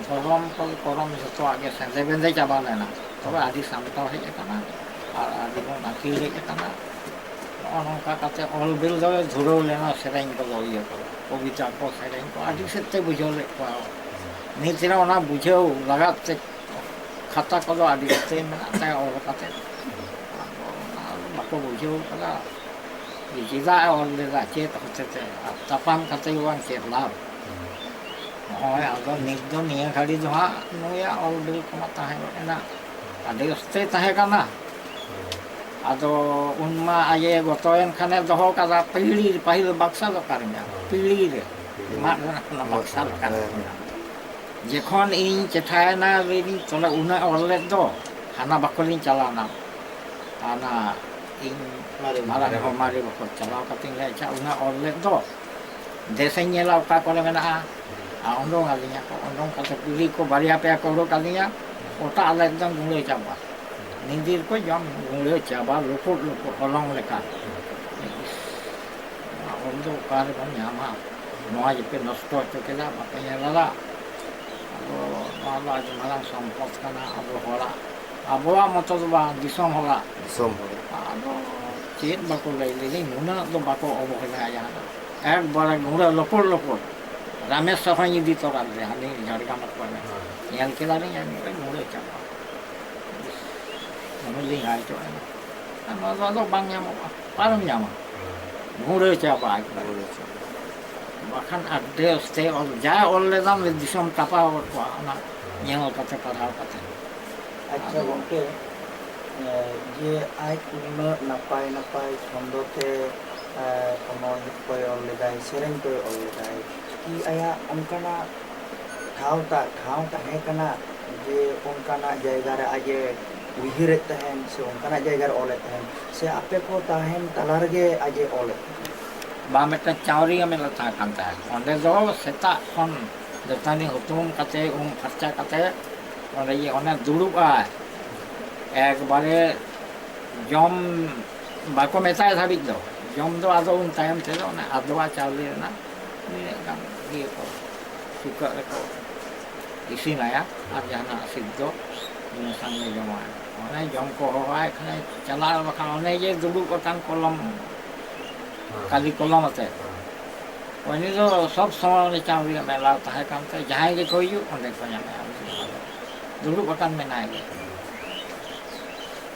ধরম করম যত আগে সেঁদে বেঁধে চাবা লেনা তবে আদি সামটাও hedge আকানা আর আদি বন Aqil hedge আকানা নᱚᱜᱼᱚ ᱱᱚᱝᱠᱟ ᱠᱟᱛᱮ ᱚᱞ ᱵᱤᱞ ᱫᱚ ᱫᱷᱩᱨᱟᱹᱣ ᱞᱮᱱᱟ ᱥᱮᱨᱮᱧ ᱠᱚᱫᱚ ᱤᱭᱟᱹ ᱠᱚ ᱠᱚᱵᱤᱛᱟ ᱠᱚ ᱥᱮᱨᱮᱧ ᱠᱚ ᱟᱹᱰᱤ ᱥᱮᱫ ᱛᱮ ᱵᱩᱡᱷᱟᱹᱣ ᱞᱮᱫ ᱠᱚᱣᱟ ᱱᱤᱛ ᱨᱮ ᱚᱱᱟ ᱵᱩᱡᱷᱟᱹᱣ ᱞᱟᱜᱟᱫ ᱛᱮ ᱠᱷᱟᱛᱟ ᱠᱚᱫᱚ ᱟᱹᱰᱤ ᱠᱟᱛᱮ ᱢᱮᱱᱟᱜ ᱛᱟᱭᱟ ᱚᱞ ᱠᱟᱛᱮ ᱵᱟᱠᱚ ᱵᱩᱡᱷᱟᱹᱣ ᱠᱟᱫᱟ ᱪᱮᱫᱟᱜ ᱮ ᱚᱞ ᱞᱮᱫᱟ ᱪᱮᱫ ᱦᱚᱛᱮᱛᱮ ᱛᱟᱯᱟᱢ ᱠᱟᱛᱮ ᱵᱟᱝ ᱪᱮᱫ ᱞᱟᱵᱷ ᱱᱚᱜᱼᱚᱭ ᱟᱫᱚ ᱱᱤᱛ ᱫᱚ ᱱᱤᱭᱟᱹ ᱜᱷᱟᱹᱲᱤ ᱫᱚ ᱦᱟᱸᱜ ᱱᱩᱭᱟᱜ ᱚᱞ ᱵᱤᱞ ᱠᱚᱢᱟ ᱛᱟᱦᱮᱸ ᱮᱱᱟ ᱟᱹᱰᱤ ᱚᱥᱛᱮ ᱛᱟᱦᱮᱸ ᱠᱟᱱᱟ ᱟᱫᱚ ᱩᱱᱢᱟ ᱟᱡᱮ ᱜᱚᱛᱚᱭᱮᱱ ᱠᱷᱟᱱᱮ ᱫᱚᱦᱚ ᱠᱟᱫᱟ ᱯᱤᱲᱦᱤ ᱯᱟᱹᱦᱤᱞ ᱵᱟᱠᱥᱟ ᱫᱚ ᱚᱠᱟᱨᱮ ᱧᱟᱢᱟ ᱯᱤᱲᱦᱤ ᱨᱮ ᱢᱟᱫ ᱨᱮᱱᱟᱜ ᱚᱱᱟ ᱵᱟᱠᱥᱟ ᱞᱮᱠᱟᱱᱟᱜ ᱡᱚᱠᱷᱚᱱ ᱤᱧ ᱪᱮᱴᱷᱟᱭᱮᱱᱟ ᱞᱟᱹᱭᱫᱟᱹᱧ ᱛᱚᱞᱮ ᱩᱱᱟᱹᱜ ᱚᱞ ᱞᱮᱫ ᱫᱚ ᱦᱟᱱᱟ ᱵᱟᱠᱚᱞᱤᱧ ᱪᱟᱞᱟᱣᱱᱟ ᱦᱟᱱᱟ ᱤᱧ ᱢᱟᱨᱮ ᱵᱟᱠᱚ ᱪᱟᱞᱟᱣ ᱠᱟᱛᱮᱧ ᱞᱟᱹᱭ ᱟᱪᱪᱷᱟ ᱩᱱᱟᱹᱜ ᱚᱞ ᱞᱮᱫ ᱫᱚ ᱫᱮᱥᱮᱧ ᱧᱮᱞᱟ ᱚᱠᱟ ᱠᱚᱨᱮ ᱢᱮᱱᱟᱜᱼᱟ ᱩᱰᱩᱝ ᱟᱹᱞᱤᱧᱟ ᱠᱚ ᱩᱰᱩᱝ ᱠᱟᱛᱮ ᱯᱤᱲᱦᱤ ᱠᱚ ᱵᱟᱨᱭᱟ ᱯᱮᱭᱟ ᱠᱚ ᱩᱰᱩᱠ ᱟᱹᱞᱤᱧᱟ ᱚᱴᱟᱜ ᱟᱞᱮ ᱮᱠᱫᱚᱢ ᱜᱩᱸᱲᱟᱹ ᱪᱟᱵᱟ ᱱᱤᱫᱤᱨ ᱠᱚ ᱡᱚᱢ ᱜᱩᱸᱲᱟᱹ ᱪᱟᱵᱟ ᱞᱩᱯᱩᱜ ᱦᱚᱞᱚᱝ ᱞᱮᱠᱟ ᱚᱞ ᱫᱚ ᱚᱠᱟᱨᱮ ᱵᱚᱱ ᱧᱟᱢᱟ ᱱᱚᱣᱟ ᱡᱮᱯᱮ ᱱᱚᱥᱴᱚ ᱦᱚᱪᱚ ᱠᱮᱫᱟ ᱵᱟᱯᱮ ᱧᱮᱞ ᱞᱮᱫᱟ ᱟᱫᱚ ᱱᱚᱣᱟ ᱫᱚ ᱟᱹᱰᱤ ᱢᱟᱨᱟᱝ ᱥᱚᱢᱯᱚᱫ ᱠᱟᱱᱟ ᱟᱵᱚ ᱦᱚᱲᱟᱜ ᱟᱵᱚᱣᱟᱜ ᱢᱚᱛᱚ ᱫᱚ ᱵᱟᱝ ᱫᱤᱥᱚᱢ ᱦᱚᱲᱟᱜ ᱟᱫᱚ ᱪᱮᱫ ᱵᱟᱠᱚ ᱞᱟᱹᱭ ᱞᱮᱫᱟᱹᱧ ᱱᱩᱱᱟᱹᱜ ᱫᱚ ᱵᱟᱠᱚ ᱚᱵᱚᱦᱮᱞᱟᱭᱟ ᱡᱟᱦᱟᱱᱟᱜ একবারে গুঁড়ো লপড় রামেশ্বর হয়ে যদি তোরা হানি ঝাড়গ্রাম ᱧᱮᱞ ᱠᱮᱫᱟᱞᱤᱧ ᱮᱠবারে গুঁড়ো ᱪᱟᱵᱟ ᱚᱱᱟᱞᱤᱧ ᱦᱟᱭᱪᱚᱜᱼᱟ ᱱᱚᱣᱟ ᱫᱚ ᱟᱫᱚ ᱵᱟᱝ ᱧᱟᱢᱚᱜᱼᱟ ᱚᱠᱟᱨᱮᱢ ᱧᱟᱢᱟ ᱜᱩᱸᱲᱟᱹ ᱪᱟᱵᱟ ᱮᱠবারে ᱵᱟᱠᱷᱟᱱ ᱟᱹᱰᱤ ᱚᱥᱛᱮ ᱚᱞ ᱡᱟ ᱚᱞ ᱞᱮᱫᱟᱢ ᱫᱤᱥᱚᱢ ᱴᱟᱯᱟᱣ ᱜᱚᱫ ᱠᱚᱜᱼᱟ ᱚᱱᱟ ᱧᱮᱞ ᱠᱟᱛᱮ ᱯᱟᱲᱦᱟᱣ ᱠᱟᱛᱮ ᱟᱪᱪᱷᱟ ᱜᱚᱝᱠᱮ ᱡᱮ ᱟᱡ ᱩᱱᱟᱹᱜ ᱱᱟᱯᱟᱭ ᱱᱟᱯᱟᱭ ᱪᱷᱚᱱᱫᱚ ᱛᱮ ᱚᱱᱚᱬᱦᱮ ᱠᱚᱭ ᱚᱞ ᱞᱮᱫᱟᱭ ᱥᱮᱨᱮᱧ ᱠᱚᱭ ᱚᱞ ᱞᱮᱫᱟᱭ ᱠᱤ ᱟᱭᱟᱜ ᱚᱱᱠᱟᱱᱟᱜ ᱴᱷᱟᱶ ᱛᱟᱦᱮᱸ ᱠᱟᱱᱟ ᱡᱮ ᱚᱱᱠᱟᱱᱟᱜ ᱡᱟᱭᱜᱟ ᱨᱮ ᱟᱡ ᱮ ᱩᱭᱦᱟᱹᱨᱮᱫ ᱛᱟᱦᱮᱱ ᱥᱮ ᱚᱱᱠᱟᱱᱟᱜ ᱡᱟᱭᱜᱟ ᱨᱮ ᱚᱞᱮᱫ ᱛᱟᱦᱮᱱ ᱥᱮ ᱟᱯᱮ ᱠᱚ ᱛᱟᱦᱮᱱ ᱛᱟᱞᱟ ᱨᱮᱜᱮ ᱟᱡ ᱮ ᱚᱞᱮᱫ ᱵᱟ ᱢᱤᱫᱴᱟᱝ ᱪᱟᱣᱨᱤᱭᱟᱹ ᱢᱮᱞᱟ ᱛᱟᱦᱮᱸ ᱠᱟᱱ ᱛᱟᱦᱮᱸᱫ ᱚᱸᱰᱮ ᱫᱚ ᱥᱮᱛᱟᱜ ᱠᱷᱚᱱ ᱫᱟᱹᱛᱟᱹᱱᱤ ᱦᱩᱛᱩᱢ ᱠᱟᱛᱮ ᱯᱷᱟᱨᱪᱟ ᱠᱟᱛᱮ ᱚᱸᱰᱮ ᱚᱱᱮ ᱫᱩᱲᱩᱵᱼᱟᱭ একবারে জম বাকো মেতায় ধাবিত দো জম দো আদো উন তায়ম তেদো না আদোয়া চাউলি রেনা গান ইয়ে কো সুকা রেকো ইসিনায়া আর জানা সিদ্ধ ইনা সামনে জমা অনে জম কো হওয়া এখানে চালা বাকা অনে যে দুবু কতান কলম কালি কলম আছে উনি তো সব সময় চাউলি মেলা তাহে কামতে যাহাই গে কইউ অনে কো জানা দুবু কতান মেনাই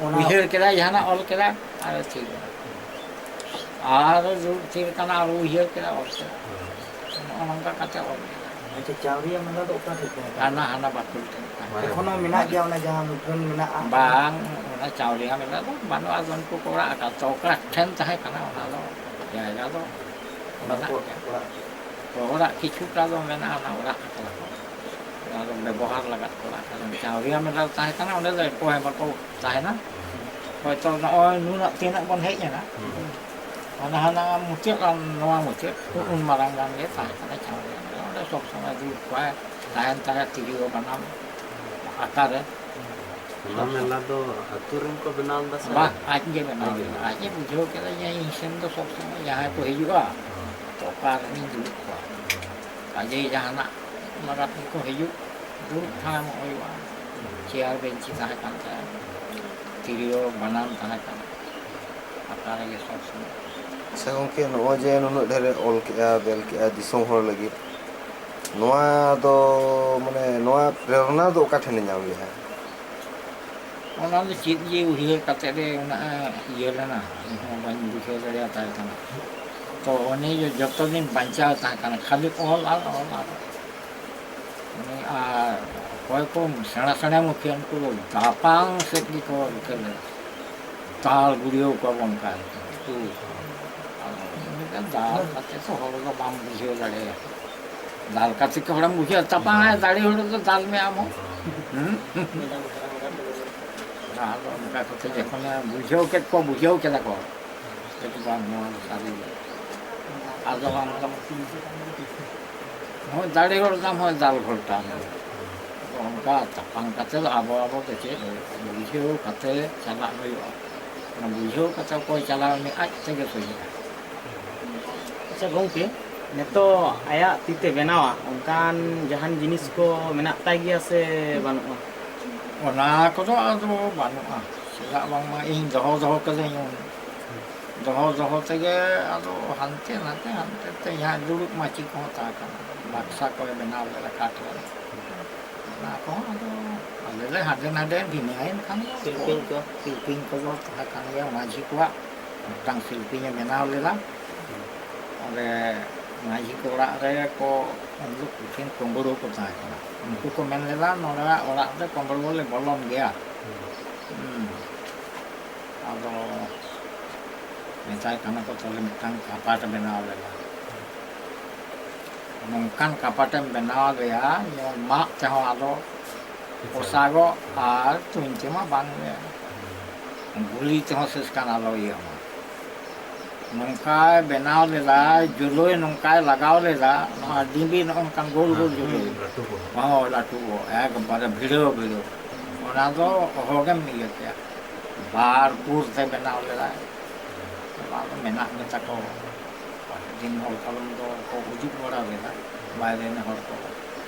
উইহার কেদা জানা অল কেদা আর ঠিক আর ঠিক কানা আর উইহার কেদা অল কেদা নংকা কাতে অল আচ্ছা চাউরিয়া মেলা ᱫᱚ ᱚᱠᱟ ᱴᱷᱮᱡ ᱦᱟᱱᱟ ᱦᱟᱱᱟ ᱵᱟᱠᱩᱞ ᱮᱠᱷᱚᱱᱳ ᱢᱮᱱᱟᱜ ᱜᱮᱭᱟ ᱚᱱᱟ ᱡᱟᱦᱟᱸ ᱢᱩᱴᱷᱟᱹᱱ ᱢᱮᱱᱟᱜᱼᱟ ᱵᱟᱝ ᱚᱱᱟ ᱪᱟᱣᱨᱤᱭᱟ ᱢᱮᱞᱟ ᱫᱚ ᱵᱟᱹᱱᱩᱜᱼᱟ ᱩᱱᱠᱩ ᱠᱚ ᱚᱲᱟᱜ ᱟᱠᱟᱫ ᱛᱚ ᱚᱠᱟ ᱴᱷᱮᱱ ᱛᱟᱦᱮᱸ ᱠᱟᱱᱟ ᱚᱱᱟ ᱫᱚ ᱡᱟᱭᱜᱟ ᱫᱚ ᱢᱮᱱᱟᱜ ᱜᱮᱭᱟ ᱚᱲᱟᱜ ᱠᱤᱪᱷᱩᱴᱟ ᱫᱚ ᱢᱮᱱᱟᱜᱼᱟ ᱚᱱᱟ ᱚᱲᱟᱜ ᱟᱠᱟᱫᱟ ᱠᱚ ᱚᱱᱟ ᱫᱚ ᱵᱮᱵᱚᱦᱟᱨ ᱞᱟᱜᱟᱫ ᱚᱲᱟᱜ ᱪᱟᱣᱨᱤᱭᱟ ᱢᱮᱞᱟ ᱛᱟᱦᱮᱸ ᱠᱟᱱᱟ ᱚᱸᱰᱮ ᱫᱚ ᱚᱠᱚᱭ ᱵᱟᱠᱚ ᱛᱟᱦᱮᱱᱟ ᱦᱚᱭᱛᱚ ᱱᱚᱜᱼᱚᱭ ᱱᱩᱱᱟᱹᱜ ᱛᱤᱱᱟᱹᱜ ᱵᱚᱱ ᱦᱮᱡ ᱮᱱᱟ ᱚᱱᱟ ᱦᱟᱱᱟ ᱢᱩᱪᱟᱹᱫ ᱟᱨ ᱱᱚᱣᱟ ᱢᱩᱪᱟᱹᱫ ᱩᱱ ᱢᱟᱨᱟᱝ ᱜᱟᱱ ᱜᱮ ᱛᱟᱦᱮᱸ ᱠᱟᱱᱟ ᱪᱟᱣᱨᱤᱭᱟ ᱢᱮᱞᱟ ᱚᱸᱰᱮ ᱥᱚᱵ ᱥᱚᱢᱚᱭ ᱫᱩᱲᱩᱵ ᱠᱚᱜᱼᱟᱭ ᱛᱟᱦᱮᱱ ᱛᱟᱦᱮᱸ ᱛᱤᱨᱭᱳ ᱵᱟᱱᱟᱢ ᱟᱠᱟᱨᱮ ᱚᱱᱟ ᱢᱮᱞᱟ ᱫᱚ ᱟᱹᱛᱩ ᱨᱮᱱ ᱠᱚ ᱵᱮᱱᱟᱣ ᱞᱮᱫᱟ ᱥᱮ ᱵᱟᱝ ᱟᱡ ᱜᱮ ᱵᱮᱱᱟᱣ ᱠᱮᱫᱟ ᱟᱡ ᱮ ᱵᱩᱡᱷᱟᱹᱣ ᱠᱮᱫᱟ ᱡᱮ ᱤᱧ ᱥᱮᱱ ᱫᱚ ᱥᱚᱵ ᱥᱚᱢᱚᱭ ᱡᱟᱦᱟᱸᱭ ᱠᱚ ᱦᱤᱡᱩᱜᱼᱟ ᱛᱚ ᱚᱠᱟ ᱨᱮᱧ ᱫᱩᱲᱩᱵ ᱠᱚᱣᱟ ᱠᱟᱡᱮ ᱡᱟᱦᱟᱱᱟᱜ ᱞᱟᱜᱟᱫ ᱜᱮᱠᱚ ᱦᱤᱡᱩᱜ ᱫᱩᱲᱩᱵ ᱴᱷᱟᱶ ᱮᱢᱚᱜ ᱦᱩᱭᱩᱜᱼᱟ ᱪᱮᱭᱟᱨ ᱵᱮᱧᱪᱤ ᱛᱟᱦᱮᱸ ᱠᱟᱱ ᱛᱟᱦᱮᱸ ᱛᱤᱨᱭᱳ ᱵᱟᱱᱟᱢ ᱛᱟᱦᱮᱸ ᱠᱟᱱᱟ ᱟᱠᱟ ᱨᱮᱜᱮ ᱥᱚᱵ ᱥᱚᱢᱚᱭ ᱟᱪᱪᱷᱟ ᱜᱚᱝᱠᱮ ᱱᱚᱜᱼᱚᱭ ᱡᱮ ᱱᱩᱱᱟᱹᱜ ᱰᱷᱮᱨ ᱚᱞ ᱠᱮᱜᱼᱟ ᱵᱮᱞ ᱠᱮᱜᱼᱟ ᱫᱤᱥᱚᱢ ᱦᱚᱲ ᱞᱟᱹᱜᱤᱫ ᱱᱚᱣᱟ ᱫᱚ ᱢᱟᱱᱮ ᱱᱚᱣᱟ ᱯᱨᱮᱨᱚᱱᱟ ᱫᱚ ᱚᱠᱟ ᱴᱷᱮᱱᱮ ᱧᱟᱢ ᱞᱮᱜᱼᱟ ᱚᱱᱟ ᱫᱚ ᱪᱮᱫ ᱡᱮ ᱩᱭᱦᱟᱹᱨ ᱠᱟᱛᱮ ᱨᱮ ᱚᱱᱟ ᱤᱭᱟᱹ ᱞᱮᱱᱟ ᱤᱧᱦᱚᱸ ᱵᱟᱹᱧ ᱵᱩᱡᱷᱟᱹᱣ ᱫᱟᱲᱮᱭᱟᱛᱟᱭ ᱠᱟᱱᱟ ᱛᱚ ᱩᱱᱤ ᱡᱚᱛᱚ ᱫᱤᱱ ᱵᱟᱧᱪᱟᱣ ᱛᱟᱦᱮᱸ ᱠᱟᱱᱟ ᱠᱷᱟᱹᱞᱤ ᱚᱞ ᱟᱨ ᱩᱱᱤ ᱟᱨ ᱚᱠᱚᱭ ᱠᱚ ᱥᱮᱬᱟ ᱢᱩᱠᱷᱤᱭᱟᱹ ᱩᱱᱠᱩ ᱫᱚ ᱫᱟᱯᱟᱝ ᱥᱮᱫ ᱜᱮᱠᱚ ᱨᱤᱠᱟᱹ ᱞᱮᱫᱟ ᱫᱟᱞ ᱜᱩᱲᱤᱭᱟᱹᱣ ᱠᱚᱣᱟ ᱚᱱᱠᱟ ᱫᱟᱞ ᱠᱟᱛᱮ ᱛᱚ ᱦᱚᱲ ᱫᱚ ᱵᱟᱢ ᱵᱩᱡᱷᱟᱹᱣ ᱫᱟᱲᱮᱭᱟᱜᱼᱟ ᱫᱟᱞ ᱠᱟᱛᱮ ᱠᱚ ᱦᱚᱲᱮᱢ ᱵᱩᱡᱷᱟᱹᱣ ᱛᱟᱯᱟᱝ ᱫᱟᱲᱮ ᱦᱚᱲ ᱫᱚ ᱫᱟᱞ ᱢᱮ ᱟᱢ ᱦᱚᱸ ᱟᱫᱚ ᱚᱱᱠᱟ ᱠᱟᱛᱮ ᱡᱚᱠᱷᱚᱱ ᱵᱩᱡᱷᱟᱹᱣ ᱠᱮᱫᱟ ᱠᱚ ᱵᱟᱝ ᱱᱚᱣᱟ ᱥᱟᱹᱨᱤ ᱟᱫᱚ ᱟᱢ ᱫᱚ ᱦᱳᱭ ᱫᱟᱲᱮ ᱦᱚᱲ ᱫᱟᱢ ᱦᱚᱸ ᱫᱟᱞ ᱜᱷᱚᱞᱴᱟᱣ ᱢᱮ ᱚᱱᱠᱟ ᱛᱟᱯᱟᱢ ᱠᱟᱛᱮ ᱫᱚ ᱟᱵᱚ ᱫᱚ ᱪᱮᱫ ᱵᱩᱡᱷᱟᱹᱣ ᱠᱟᱛᱮ ᱪᱟᱞᱟᱜ ᱦᱩᱭᱩᱜᱼᱟ ᱚᱱᱟ ᱵᱩᱡᱷᱟᱹᱣ ᱠᱟᱛᱮ ᱚᱠᱚᱭ ᱪᱟᱞᱟᱣ ᱩᱱᱤ ᱟᱡ ᱛᱮᱜᱮ ᱥᱚᱡᱷᱮᱜᱼᱟ ᱟᱪᱪᱷᱟ ᱜᱚᱝᱠᱮ ᱱᱤᱛᱚᱜ ᱟᱭᱟᱜ ᱛᱤᱛᱮ ᱵᱮᱱᱟᱣᱟ ᱚᱱᱠᱟᱱ ᱡᱟᱦᱟᱱ ᱡᱤᱱᱤᱥ ᱠᱚ ᱢᱮᱱᱟᱜ ᱛᱟᱭ ᱜᱮᱭᱟ ᱥᱮ ᱵᱟᱹᱱᱩᱜᱼᱟ? ᱚᱱᱟ ᱠᱚᱫᱚ ᱟᱫᱚ ᱵᱟᱹᱱᱩᱜᱼᱟ ᱪᱮᱫᱟᱜ ᱵᱟᱝᱢᱟ ᱤᱧ ᱫᱚᱦᱚ ᱠᱟᱹᱫᱟᱹᱧ ᱫᱚᱦᱚ ᱛᱮᱜᱮ ᱟᱫᱚ ᱦᱟᱱᱛᱮ ᱱᱟᱛᱮ ᱛᱮ ᱡᱟᱦᱟᱸ ᱫᱩᱲᱩᱵ ᱢᱟᱹᱪᱤ ᱠᱚᱦᱚᱸ ᱛᱟᱦᱮᱸ ᱠᱟᱱᱟ ᱵᱟᱠᱥᱟ ᱠᱚᱭ ᱵᱮᱱᱟᱣ ᱞᱮᱫᱟ ᱠᱟᱴ ᱨᱮ ᱚᱱᱟ ᱠᱚᱦᱚᱸ ᱟᱫᱚ ᱟᱞᱮ ᱞᱮ ᱦᱟᱸᱰᱮ ᱱᱟᱰᱮ ᱵᱷᱤᱱᱟᱹᱭᱮᱱ ᱠᱷᱟᱱ ᱥᱤᱞᱯᱤᱧ ᱠᱚᱫᱚ ᱛᱟᱦᱮᱸ ᱠᱟᱱ ᱜᱮᱭᱟ ᱢᱟᱹᱡᱷᱤ ᱠᱚᱣᱟᱜ ᱢᱤᱫᱴᱟᱝ ᱥᱤᱞᱯᱤᱧᱮ ᱵᱮᱱᱟᱣ ᱞᱮᱫᱟ ᱚᱸᱰᱮ ᱢᱟᱹᱡᱷᱤ ᱠᱚ ᱚᱲᱟᱜ ᱨᱮᱠᱚ ᱩᱱᱠᱩ ᱠᱩᱴᱷᱤᱱ ᱠᱩᱢᱵᱲᱩ ᱠᱚ ᱛᱟᱦᱮᱸ ᱠᱟᱱᱟ ᱩᱱᱠᱩ ᱠᱚ ᱢᱮᱱ ᱞᱮᱫᱟ ᱱᱚᱰᱮ ᱚᱲᱟᱜ ᱨᱮ ᱠᱩᱢᱵᱲᱩ ᱞᱮ ᱵᱚᱞᱚᱱ ᱜᱮᱭᱟ ᱟᱫᱚ ᱢᱮᱛᱟᱭ ᱠᱟᱱᱟ ᱠᱚ ᱛᱟᱦᱚᱞᱮ ᱢᱤᱫᱴᱟᱝ ᱠᱟᱯᱟᱴ ᱵᱮᱱᱟᱣ ᱞᱮᱫᱟ ᱱᱚᱝᱠᱟᱱ ᱠᱟᱯᱟᱴᱮᱢ ᱵᱮᱱᱟᱣ ᱟᱞᱮᱭᱟ ᱡᱮᱢᱚᱱ ᱢᱟᱜ ᱛᱮᱦᱚᱸ ᱟᱫᱚ ᱯᱚᱥᱟᱜᱚᱜ ᱟᱨ ᱛᱩᱧ ᱛᱮᱢᱟ ᱵᱟᱝ ᱜᱮ ᱜᱩᱞᱤ ᱛᱮᱦᱚᱸ ᱥᱮᱥᱠᱟᱱ ᱟᱞᱚ ᱤᱭᱟᱹᱜᱼᱟ ᱱᱚᱝᱠᱟᱭ ᱵᱮᱱᱟᱣ ᱞᱮᱫᱟ ᱡᱩᱞᱩᱭ ᱱᱚᱝᱠᱟᱭ ᱞᱟᱜᱟᱣ ᱞᱮᱫᱟ ᱱᱚᱣᱟ ᱰᱤᱸᱵᱤ ᱱᱚᱝᱠᱟᱱ ᱜᱳᱞ ᱡᱩᱞᱩᱭ ᱦᱚᱸ ᱞᱟᱹᱴᱩ ᱮᱠᱵᱟᱨᱮ ᱵᱷᱤᱲᱟᱹᱣ ᱚᱱᱟ ᱫᱚ ᱚᱦᱚᱜᱮᱢ ᱤᱭᱟᱹ ᱠᱮᱭᱟ ᱵᱟᱨ ᱯᱩᱨ ᱛᱮ ᱵᱮᱱᱟᱣ ᱞᱮᱫᱟᱭ ᱚᱱᱟ ᱫᱚ ᱢᱮᱱᱟᱜ ᱜᱮᱛᱟ ᱠᱚ ᱫᱤᱱ ᱦᱚᱲ ᱠᱟᱞᱚᱢ ᱫᱚᱠᱚ ᱩᱫᱩᱜ ᱵᱟᱲᱟ ᱞᱮᱫᱟ ᱵᱟᱭᱨᱮ ᱨᱮᱱ ᱦᱚᱲ ᱠᱚ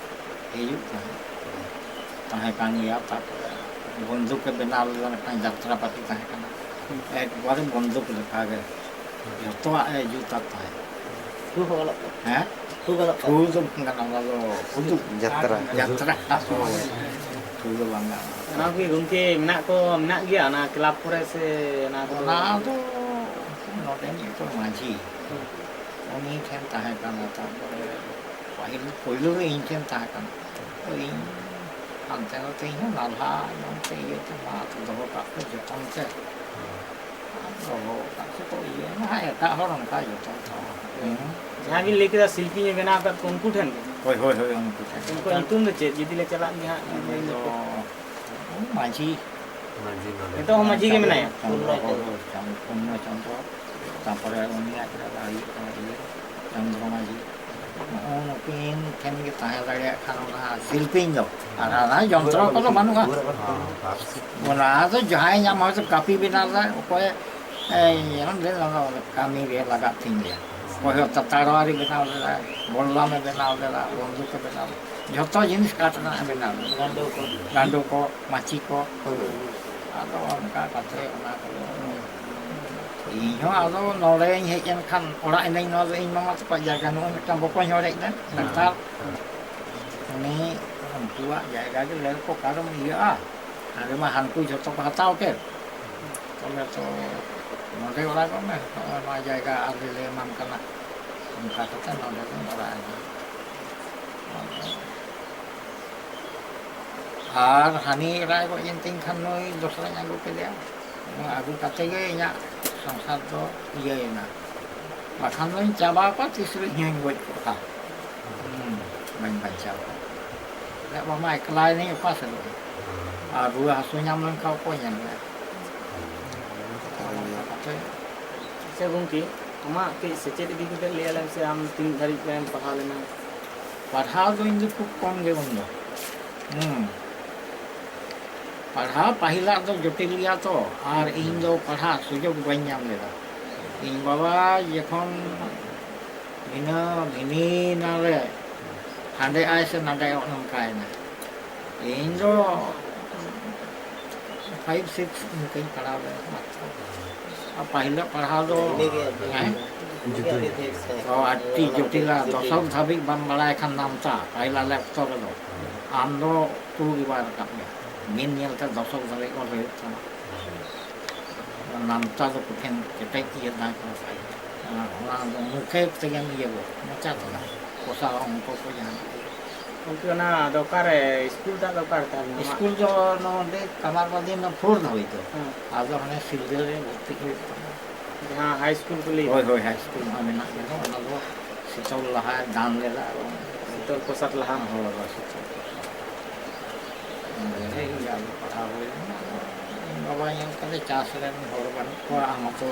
ᱦᱤᱡᱩᱜ ᱛᱟᱦᱮᱸ ᱠᱟᱱ ᱜᱮᱭᱟ ᱛᱟᱨᱯᱚᱨᱮ ᱵᱚᱱᱫᱷᱩᱠᱮ ᱵᱮᱱᱟᱣ ᱞᱮᱫᱟ ᱢᱤᱫᱴᱟᱝ ᱡᱟᱛᱨᱟ ᱯᱟᱹᱛᱤ ᱛᱟᱦᱮᱸ ᱠᱟᱱᱟ ᱮᱠᱵᱟᱨᱮ ᱵᱚᱱᱫᱷᱩᱠ ᱞᱮᱠᱟᱜᱮ ᱡᱚᱛᱚᱣᱟᱜ ᱮ ᱡᱩᱛᱟ ᱛᱟᱦᱮᱸ ᱦᱮᱸ ᱴᱷᱩ ᱫᱚ ᱵᱟᱝ ᱜᱟᱱᱚᱜᱼᱟ ᱚᱱᱟ ᱫᱚ ᱩᱫᱩᱜ ᱡᱟᱛᱨᱟ ᱴᱷᱩ ᱫᱚ ᱵᱟᱝ ᱜᱟᱱᱚᱜᱼᱟ ᱚᱱᱟ ᱠᱤ ᱜᱚᱝᱠᱮ ᱢᱮᱱᱟᱜ ᱜᱮᱭᱟ ᱚᱱᱟ ᱠᱞᱟᱵᱽ ᱠᱚᱨᱮ ᱥᱮ ᱚᱱᱟ ᱫᱚ ᱱᱚᱰᱮ ᱢᱤᱫᱴᱟᱝ ᱢᱟᱹᱡᱷᱤ ᱩᱱᱤ ᱴᱷᱮᱱ ᱛᱟᱦᱮᱸ ᱠᱟᱱᱟ ᱛᱟᱨᱯᱚᱨᱮ ᱯᱳᱭᱞᱳ ᱫᱚ ᱤᱧ ᱴᱷᱮᱱ ᱛᱟᱦᱮᱸ ᱠᱟᱱᱟ ᱤᱧ ᱦᱟᱱᱛᱮ ᱱᱟᱛᱮ ᱤᱧᱦᱚᱸ ᱱᱟᱞᱦᱟ ᱧᱚᱜᱛᱮ ᱤᱭᱟᱹᱛᱮ ᱢᱟ ᱫᱚᱦᱚ ᱠᱟᱜ ᱯᱮ ᱡᱚᱛᱚᱱ ᱛᱮ ᱫᱚᱦᱚ ᱠᱟᱜ ᱯᱮ ᱤᱭᱟᱹ ᱮᱴᱟᱜ ᱦᱚᱲ ᱚᱱᱠᱟ ᱡᱚᱛᱚᱱ ᱡᱟᱦᱟᱸ ᱵᱤᱱ ᱞᱟᱹᱭ ᱠᱮᱫᱟ ᱥᱤᱞᱯᱤᱧᱮ ᱵᱮᱱᱟᱣ ᱟᱠᱟᱫ ᱠᱚ ᱩᱱᱠᱩ ᱴᱷᱮᱱ ᱦᱳᱭ ᱩᱱᱠᱩ ᱴᱷᱮᱱ ᱩᱱᱠᱩᱣᱟᱜ ᱧᱩᱛᱩᱢ ᱫᱚ ᱪᱮᱫ ᱡᱩᱫᱤ ᱞᱮ ᱪᱟᱞᱟᱜ ᱜᱮᱭᱟ ᱦᱟᱸᱜ ᱢᱟᱹᱡᱷᱤ ᱱᱤᱛᱚᱜ ᱦᱚᱸ ᱢᱟᱹᱡᱷᱤ ᱜᱮ ᱢᱮᱱᱟᱭᱟ ᱯᱩᱨᱱᱚ ᱪᱚᱱᱫᱨᱚ ᱛᱟᱨᱯᱚᱨᱮ ᱩᱱᱤᱭᱟᱜ ᱦᱩᱭᱩᱜ ᱠᱟᱱᱟ ᱪᱚᱱᱫᱨᱚ ᱢᱟᱹᱡᱷᱤ ᱱᱩᱠᱤᱱ ᱴᱷᱮᱱ ᱜᱮ ᱛᱟᱦᱮᱸ ᱫᱟᱲᱮᱭᱟᱜ ᱠᱷᱟᱱ ᱚᱱᱟ ᱥᱤᱞᱯᱤᱧ ᱫᱚ ᱟᱨ ᱚᱱᱟ ᱡᱚᱱᱛᱨᱚ ᱠᱚᱫᱚ ᱵᱟᱹᱱᱩᱜᱼᱟ ᱚᱱᱟ ᱫᱚ ᱡᱟᱦᱟᱸᱭ ᱧᱟᱢ ᱦᱚᱭᱛᱳ ᱠᱟᱹᱯᱤ ᱵᱮᱱᱟᱣ ᱫᱟᱭ ᱚᱠᱚᱭ ᱠᱟᱹᱢᱤ ᱨᱮ ᱞᱟᱜᱟᱜ ᱛᱤᱧ ᱜᱮᱭᱟ ᱚᱠᱚᱭ ᱦᱚᱸ ᱛᱟᱲᱣᱟᱨᱤ ᱵᱮᱱᱟᱣ ᱞᱮᱫᱟᱭ ᱵᱚᱞᱞᱟᱢᱮ ᱵᱮᱱᱟᱣ ᱞᱮᱫᱟ ᱵᱚᱱᱫᱩᱠᱮ ᱵᱮᱱᱟᱣ ᱞᱮᱫᱟ ᱡᱷᱚᱛᱚ ᱡᱤᱱᱤᱥ ᱠᱟᱴ ᱨᱮᱱᱟᱜ ᱮ ᱵᱮᱱᱟᱣ ᱞᱮᱫᱟ ᱜᱟᱸᱰᱳ ᱠᱚ ᱢᱟᱹᱪᱤ ko ᱟᱫᱚ ᱚᱱᱠᱟ ᱠᱟᱛᱮ ᱚᱱᱟ ᱠᱚᱫᱚ ᱤᱧᱦᱚᱸ ᱟᱫᱚ ᱱᱚᱰᱮᱧ ᱦᱮᱡ ᱮᱱᱠᱷᱟᱱ ᱚᱲᱟᱜ ᱮᱱᱟᱹᱧ ᱱᱚᱣᱟ ᱫᱚ ᱤᱧ ᱢᱟᱢᱟ ᱛᱟᱠᱚᱣᱟᱜ ᱡᱟᱭᱜᱟ ᱱᱚᱜᱼᱚᱭ ᱢᱤᱫᱴᱟᱝ ᱵᱚᱠᱚᱧ ᱦᱚᱲ ᱦᱮᱡ ᱮᱱᱟ ᱰᱟᱠᱛᱟᱨ ᱩᱱᱤ ᱩᱱᱠᱩᱣᱟᱜ ᱡᱟᱭᱜᱟ ᱜᱮ ᱞᱟᱹᱭ ᱠᱚ ᱚᱠᱟᱨᱮᱢ ᱤᱭᱟᱹᱜᱼᱟ ᱦᱟᱸᱰᱮ ᱢᱟ ᱦᱟᱱᱠᱩ ᱡᱷᱚᱛᱚ ᱠᱚ ᱦᱟᱛᱟᱣ ᱠᱮᱫ ᱛᱚᱵᱮ ᱛᱚ ᱱᱚᱰᱮ ᱚᱲᱟᱜᱚᱜ ᱢᱮ ᱱᱚᱜᱼᱚᱭ ᱱᱚᱣᱟ ᱡᱟᱭᱜᱟ ᱟᱞᱮ ᱞᱮ ᱮᱢᱟᱢ ᱠᱟᱱᱟ ᱚᱱᱠᱟ ᱠᱟᱛᱮ ᱱᱚᱰᱮ ᱫᱚᱧ ᱚᱲᱟᱜ ᱮᱱᱟ ᱟᱨ ᱦᱟᱹᱱᱤ ᱮᱨᱟᱭ ᱜᱚᱡ ᱮᱱ ᱛᱤᱧ ᱠᱷᱟᱱ ᱱᱩᱭ ᱫᱚᱥᱨᱟᱧ ᱟᱹᱜᱩ ᱠᱮᱫᱮᱭᱟ ᱟᱹᱜᱩ ᱠᱟᱛᱮ ᱜᱮ ᱤᱧᱟᱹᱜ ᱥᱚᱝᱥᱟᱨ ᱫᱚ ᱤᱭᱟᱹᱭᱮᱱᱟ ᱵᱟᱠᱷᱟᱱ ᱫᱚᱧ ᱪᱟᱵᱟ ᱠᱚᱜᱼᱟ ᱛᱤᱥᱨᱮ ᱤᱧᱦᱚᱧ ᱜᱚᱡ ᱠᱚᱜᱼᱟ ᱵᱟᱹᱧ ᱵᱟᱧᱪᱟᱣ ᱠᱚᱜᱼᱟ ᱪᱮᱫᱟᱜ ᱵᱟᱝᱢᱟ ᱮᱠᱞᱟᱭᱱᱟᱹᱧ ᱚᱠᱟ ᱥᱮᱫᱚᱜᱼᱟ ᱟᱨ ᱨᱩᱣᱟᱹ ᱦᱟᱹᱥᱩ ᱧᱟᱢ ᱞᱮᱱᱠᱷᱟᱱ ᱚᱠᱚᱭ ᱧᱮᱞ ᱢᱮᱭᱟ ᱟᱪᱪᱷᱟ ᱜᱚᱝᱠᱮ ᱟᱢᱟᱜ ᱠᱟᱹᱡ ᱥᱮᱪᱮᱫ ᱤᱫᱤ ᱠᱟᱛᱮ ᱞᱟᱹᱭ ᱟᱞᱮ ᱥᱮ ᱟᱢ ᱛᱤᱱ ᱫᱷᱟᱹᱨᱤᱡ ᱮᱢ ᱯᱟᱲᱦᱟᱣ ᱞᱮᱱᱟ ᱯᱟᱲᱦᱟᱣ ᱫᱚ ᱤᱧ ᱫᱚ ᱠᱷᱩᱵ ᱠᱚᱢ ᱜᱮ ᱩᱱᱫᱚ ᱯᱟᱲᱦᱟᱣ ᱯᱟᱹᱦᱤᱞᱟᱜ ᱫᱚ ᱡᱚᱴᱤᱞ ᱜᱮᱭᱟ ᱛᱚ ᱟᱨ ᱤᱧ ᱫᱚ ᱯᱟᱲᱦᱟᱜ ᱥᱩᱡᱳᱜᱽ ᱵᱟᱹᱧ ᱧᱟᱢ ᱞᱮᱫᱟ ᱤᱧ ᱵᱟᱵᱟ ᱡᱚᱠᱷᱚᱱ ᱵᱷᱤᱱᱟᱹ ᱦᱟᱸᱰᱮ ᱟᱭ ᱥᱮ ᱱᱟᱰᱮ ᱱᱚᱝᱠᱟᱭᱮᱱᱟ ᱤᱧ ᱫᱚ 5, 6 ᱤᱱᱠᱟᱹᱧ ᱯᱟᱲᱦᱟᱣ ᱞᱮᱱᱟ ᱯᱟᱹᱦᱤᱞᱟᱜ ᱯᱟᱲᱦᱟᱣ ᱫᱚ ᱟᱹᱰᱤ ᱡᱚᱴᱤᱞᱟ ᱫᱚᱥᱚᱠ ᱫᱷᱟᱹᱵᱤᱡ ᱵᱟᱢ ᱵᱟᱲᱟᱭ ᱠᱷᱟᱱ ᱱᱟᱢᱛᱟ ᱯᱟᱹᱦᱤᱞ ᱟᱞᱮ ᱚᱠᱛᱚ ᱨᱮᱫᱚ ᱟᱢ ᱫᱚ ᱛᱩ ᱜᱮ ᱵᱟᱭ ᱨᱟᱠᱟᱵ ᱢᱮᱭᱟ ᱧᱮᱞ ᱧᱮᱞᱛᱮ ᱫᱚᱥᱚᱠ ᱫᱟᱲᱮ ᱠᱚ ᱦᱩᱭᱩᱜ ᱛᱟᱢᱟ ᱱᱟᱢᱛᱟ ᱫᱚ ᱠᱚᱴᱷᱮᱱ ᱠᱮᱴᱮᱡ ᱤᱭᱟᱹ ᱛᱟᱦᱮᱸ ᱠᱟᱱᱟ ᱚᱱᱟ ᱫᱚ ᱢᱩᱠᱷᱮ ᱛᱮᱜᱮᱢ ᱤᱭᱟᱹ ᱜᱚ ᱢᱚᱪᱟ ᱛᱮᱜᱮ ᱠᱚᱥᱟᱣ ᱚᱝᱠᱚ ᱠᱚ ᱡᱟᱦᱟᱸ ᱜᱚᱝᱠᱮ ᱚᱱᱟ ᱫᱚ ᱚᱠᱟᱨᱮ ᱥᱠᱩᱞ ᱴᱟᱜ ᱫᱚ ᱚᱠᱟᱨᱮ ᱛᱟᱦᱮᱸ ᱞᱮᱱᱟ? ᱥᱠᱩᱞ ᱫᱚ ᱱᱚᱰᱮ ᱠᱟᱢᱟᱨᱵᱟᱫᱤ ᱯᱷᱳᱨ ᱫᱷᱟᱹᱵᱤᱡ ᱫᱚ ᱦᱮᱸ, ᱟᱫᱚ ᱦᱟᱱᱮ ᱥᱤᱞᱫᱟᱹ ᱨᱮ ᱵᱷᱚᱨᱛᱤ ᱦᱩᱭᱩᱜ ᱛᱟᱢᱟ ᱡᱟᱦᱟᱸ ᱦᱟᱭ ᱥᱠᱩᱞ ᱠᱚ ᱞᱟᱹᱭ ᱦᱳᱭ ᱦᱳᱭ ᱦᱟᱭ ᱥᱠᱩᱞ ᱢᱟ ᱢᱮᱱᱟᱜ ᱜᱮᱫᱚ ᱚᱱᱟ ᱫᱚ ᱥᱤᱛᱚᱞ ᱞᱟᱦᱟᱭ ᱫᱟᱱ ᱞᱮᱫᱟ ᱥᱤᱛᱚᱞ ᱯᱨᱚᱥᱟᱫᱽ ᱞᱟᱦᱟ ᱦᱳᱭ ᱦᱳᱭ ᱥᱤᱛᱚᱞ ᱚᱸᱰᱮ ᱜᱮ ᱟᱫᱚ ᱯᱟᱲᱦᱟᱣ ᱦᱩᱭ ᱞᱮᱱᱟ ᱤᱧ ᱵᱟᱵᱟ ᱧᱮᱞ ᱠᱟᱛᱮ ᱪᱟᱥ ᱨᱮᱱ ᱦᱚᱲ ᱵᱟᱹᱱᱩᱜ ᱠᱚᱣᱟ ᱟᱢ ᱦᱚᱸᱛᱚ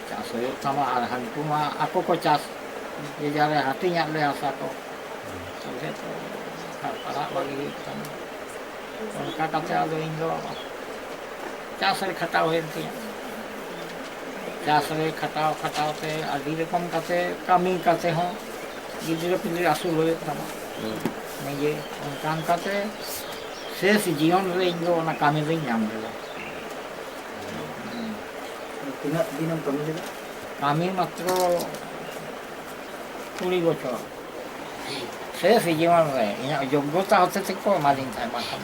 ᱪᱟᱥ ᱦᱩᱭᱩᱜ ᱛᱟᱢᱟ ᱟᱨ ᱦᱟᱹᱱᱠᱩ ᱢᱟ ᱟᱠᱚ ᱠᱚ ᱪᱟᱥ ᱡᱮ ᱡᱟᱨᱮ ᱦᱟᱹᱴᱤᱧᱟᱫ ᱞᱮ ᱦᱟᱥᱟ ᱠᱚ ᱛᱟᱦᱞᱮ ᱛᱚ ᱯᱟᱲᱦᱟᱜ ᱵᱟᱹᱜᱤ ᱦᱩᱭᱩᱜ ᱛᱟᱢᱟ ᱚᱱᱠᱟ ᱠᱟᱛᱮ ᱟᱫᱚ ᱤᱧ ᱫᱚ ᱪᱟᱥ ᱨᱮ ᱠᱷᱟᱴᱟᱣ ᱦᱩᱭᱮᱱ ᱛᱤᱧᱟᱹ ᱪᱟᱥ ᱨᱮ ᱠᱷᱟᱴᱟᱣ ᱠᱷᱟᱴᱟᱣ ᱛᱮ ᱟᱹᱰᱤ ᱨᱚᱠᱚᱢ ᱠᱟᱛᱮ ᱠᱟᱹᱢᱤ ᱠᱟᱛᱮ ᱦᱚᱸ ᱜᱤᱫᱽᱨᱟᱹ ᱯᱤᱫᱽᱨᱟᱹ ᱟᱹᱥᱩᱞ ᱦᱩᱭᱩᱜ ᱛᱟᱢᱟ ᱱᱤᱡᱮ ᱚᱱᱠᱟ ᱚᱱᱠᱟᱛᱮ শেষ জীবন ᱨᱮ ᱤᱧ ᱫᱚ ᱚᱱᱟ ᱠᱟᱹᱢᱤ ᱫᱚᱧ ᱧᱟᱢ ᱞᱮᱫᱟ ᱛᱤᱱᱟᱹᱜ ᱫᱤᱱᱮᱢ ᱠᱟᱹᱢᱤ ᱞᱮᱫᱟ? ᱠᱟᱹᱢᱤ ᱢᱟᱛᱨᱚ 20 বছর শেষ জীবন রে ᱤᱧᱟᱹᱜ যোগ্যতা ᱦᱚᱛᱮ ᱛᱮᱠᱚ ᱮᱢᱟᱫᱤᱧ ᱛᱟᱦᱮᱸ ᱵᱟᱝᱠᱷᱟᱱ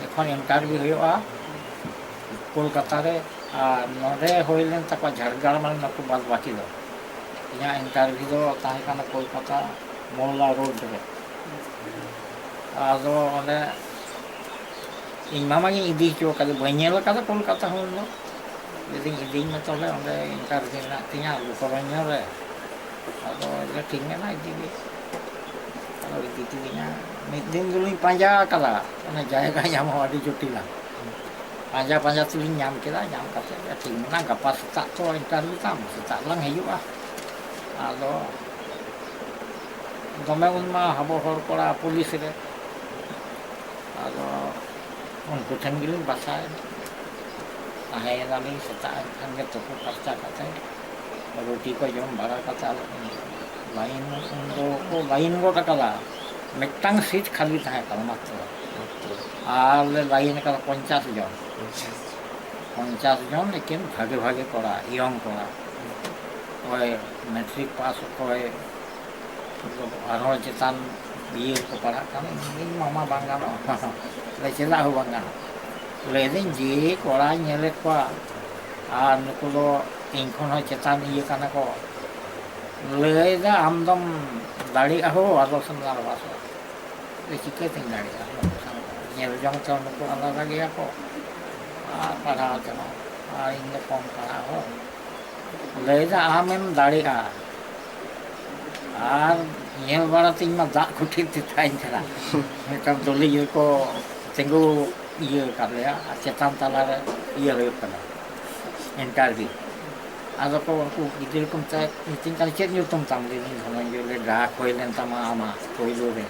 ᱡᱚᱠᱷᱚᱱ ᱤᱱᱴᱟᱨᱵᱷᱤᱭᱩ ᱦᱩᱭᱩᱜᱼᱟ ᱠᱳᱞᱠᱟᱛᱟ ᱨᱮ ᱟᱨ ᱱᱚᱰᱮ ᱦᱩᱭ ᱞᱮᱱ ᱛᱟᱠᱚᱣᱟ ᱡᱷᱟᱲᱜᱨᱟᱢ ᱨᱮ ᱱᱩᱠᱩ ᱵᱟᱫ ᱵᱟᱹᱠᱤ ᱫᱚ ᱤᱧᱟᱹᱜ ᱤᱱᱴᱟᱨᱵᱷᱤᱭᱩ ᱫᱚ ᱛᱟᱦᱮᱸ ᱠᱟᱱᱟ ᱠᱳᱞᱠᱟᱛᱟ ᱢᱳল্ᱞᱟ ᱨᱳᱰ ᱨᱮ ᱟᱫᱚ ᱚᱸᱰᱮ ᱤᱧ ᱢᱟᱢᱟᱧ ᱤᱫᱤ ᱦᱚᱪᱚ ᱠᱟᱫᱮ ᱵᱟᱹᱧ ᱧᱮᱞ ᱟᱠᱟᱫᱟ ᱠᱳᱞᱠᱟᱛᱟ ᱦᱚᱸ ᱫᱚ ᱞᱟᱹᱭᱫᱟᱹᱧ ᱤᱫᱤᱧ ᱢᱮ ᱛᱟᱦᱚᱞᱮ ᱚᱸᱰᱮ ᱤᱱᱴᱟᱨᱵᱷᱤᱭᱩ ᱢᱮᱱᱟᱜ ᱛᱤᱧᱟᱹ ᱞᱳᱠᱚᱨᱚᱧᱡᱚ ᱨᱮ ᱟᱫᱚ ᱴᱷᱤᱠ ᱢᱮᱱᱟ ᱤᱫᱤᱜᱮ ᱟᱫᱚ ᱤᱫᱤ ᱠᱤᱫᱤᱧᱟ ᱢᱤᱫ ᱫᱤᱱ ᱫᱚᱞᱤᱧ ᱯᱟᱸᱡᱟ ᱟᱠᱟᱫᱟ ᱚᱱᱟ ᱡᱟᱭᱜᱟ ᱧᱟᱢᱚᱜ ᱟᱹᱰᱤ ᱡᱚᱴᱤᱞᱟ ᱯᱟᱸᱡᱟ ᱯᱟᱸᱡᱟ ᱛᱮᱞᱤᱧ ᱧᱟᱢ ᱠᱮᱫᱟ ᱧᱟᱢ ᱠᱟᱛᱮ ᱴᱷᱤᱠ ᱢᱮᱱᱟ ᱜᱟᱯᱟ ᱥᱮᱛᱟᱜ ᱛᱚ ᱤᱱᱴᱟᱨᱵᱷᱤᱭᱩ ᱛᱟᱢ ᱥᱮᱛᱟᱜ ᱞᱟᱝ ᱦᱤᱡᱩᱜᱼᱟ ᱟᱫᱚ ᱫᱚᱢᱮ ᱩᱱᱢᱟ ᱟᱵᱚ ᱦᱚᱲ ᱠᱚᱲᱟ ᱯᱩᱞᱤᱥ ᱨᱮ ᱟᱫᱚ ᱩᱱᱠᱩ ᱴᱷᱮᱱ ᱜᱮᱞᱤᱧ ᱵᱟᱥᱟᱭᱮᱱᱟ ᱛᱟᱦᱮᱸᱭᱮᱱᱟᱞᱤᱧ ᱥᱮᱛᱟᱜ ᱮᱱᱠᱷᱟᱱ ᱜᱮ ᱛᱩᱯᱩ ᱯᱷᱟᱨᱪᱟ ᱠᱟᱛᱮ ᱨᱩᱴᱤ ᱠᱚ ᱡᱚᱢ ᱵᱟᱲᱟ ᱠᱟᱛᱮ ᱞᱟᱭᱤᱱ ᱩᱱᱫᱚ ᱠᱚ ᱞᱟᱭᱤᱱ ᱜᱚᱫ ᱟᱠᱟᱫᱟ ᱢᱤᱫᱴᱟᱝ ᱥᱤᱴ ᱠᱷᱟᱹᱞᱤ ᱛᱟᱦᱮᱸ ᱠᱟᱱᱟ ᱢᱟᱛᱨᱚ ᱟᱨ ᱞᱮ ᱞᱟᱭᱤᱱ ᱟᱠᱟᱫᱟ 50 জন 50 জন ᱮᱠᱮᱱ ᱵᱷᱟᱜᱮ ᱵᱷᱟᱜᱮ ᱠᱚᱲᱟ ᱤᱭᱚᱝ ᱠᱚᱲᱟ ᱚᱠᱚᱭ ᱢᱮᱴᱨᱤᱠ ᱯᱟᱥ ᱚᱠᱚᱭ ᱟᱨᱦᱚᱸ ᱪᱮᱛᱟᱱ ᱵᱤᱭᱮ ᱠᱚ ᱯᱟᱲᱦᱟᱜ ᱠᱟᱱᱟ ᱤᱧ ᱢᱟᱢᱟ ᱵᱟᱝ ᱜᱟᱱᱚᱜᱼᱟ ᱪᱮᱫᱟᱜ ᱦᱚᱸ ᱵᱟᱝ ᱜᱟᱱᱚᱜᱼᱟ ᱞᱟᱹᱭᱫᱟᱹᱧ ᱡᱮ ᱠᱚᱲᱟᱧ ᱧᱮᱞᱮᱫ ᱠᱚᱣᱟ ᱟᱨ ᱱᱩᱠᱩ ᱫᱚ ᱤᱧ ᱠᱷᱚᱱ ᱦᱚᱸ ᱪᱮᱛᱟᱱ ᱤᱭᱟᱹ ᱠᱟᱱᱟ ᱠᱚ ᱞᱟᱹᱭᱫᱟ ᱟᱢᱫᱚᱢ ᱫᱟᱲᱮᱭᱟᱜᱼᱟ ᱦᱳ ᱟᱫᱚ ᱥᱟᱱᱛᱟᱲ ᱵᱷᱟᱥᱟ ᱪᱤᱠᱟᱹᱛᱤᱧ ᱫᱟᱲᱮᱭᱟᱜᱼᱟ ᱧᱮᱞ ᱡᱚᱝ ᱛᱮ ᱱᱩᱠᱩ ᱟᱞᱟᱫᱟ ᱜᱮᱭᱟ ᱠᱚ ᱟᱨ ᱯᱟᱲᱦᱟᱣ ᱛᱮᱦᱚᱸ ᱟᱨ ᱤᱧ ᱫᱚ ᱠᱚᱢ ᱯᱟᱲᱦᱟᱜ ᱦᱚᱲ ᱞᱟᱹᱭᱫᱟ ᱟᱢᱮᱢ ᱫᱟᱲᱮᱭᱟᱜᱼᱟ ᱟᱨ ᱧᱮᱞ ᱵᱟᱲᱟ ᱛᱤᱧ ᱢᱟ ᱫᱟᱜ ᱠᱚ ᱴᱷᱤᱠ ᱛᱮᱛᱟᱧ ᱠᱟᱱᱟ ᱢᱤᱫᱴᱟᱝ ᱫᱚᱞᱤ ᱨᱮᱠᱚ ᱛᱤᱸᱜᱩ ᱤᱭᱟᱹ ᱟᱠᱟᱫ ᱞᱮᱭᱟ ᱟᱨ ᱪᱮᱛᱟᱱ ᱛᱟᱞᱟᱨᱮ ᱤᱭᱟᱹ ᱦᱩᱭᱩᱜ ᱠᱟᱱᱟ ᱤᱱᱴᱟᱨᱵᱷᱤᱭᱩ ᱟᱫᱚ ᱠᱚ ᱩᱱᱠᱩ ᱜᱤᱫᱽᱨᱟᱹ ᱠᱚ ᱢᱤᱛᱟᱹᱧ ᱠᱟᱱᱟ ᱪᱮᱫ ᱧᱩᱛᱩᱢ ᱛᱟᱢ ᱞᱟᱹᱭᱫᱟᱹᱧ ᱫᱷᱚᱱᱚᱱᱡᱚᱭ ᱞᱮ ᱰᱟᱠ ᱦᱩᱭ ᱞᱮᱱ ᱛᱟᱢᱟ ᱟᱢᱟᱜ ᱯᱳᱭᱞᱳ ᱨᱮ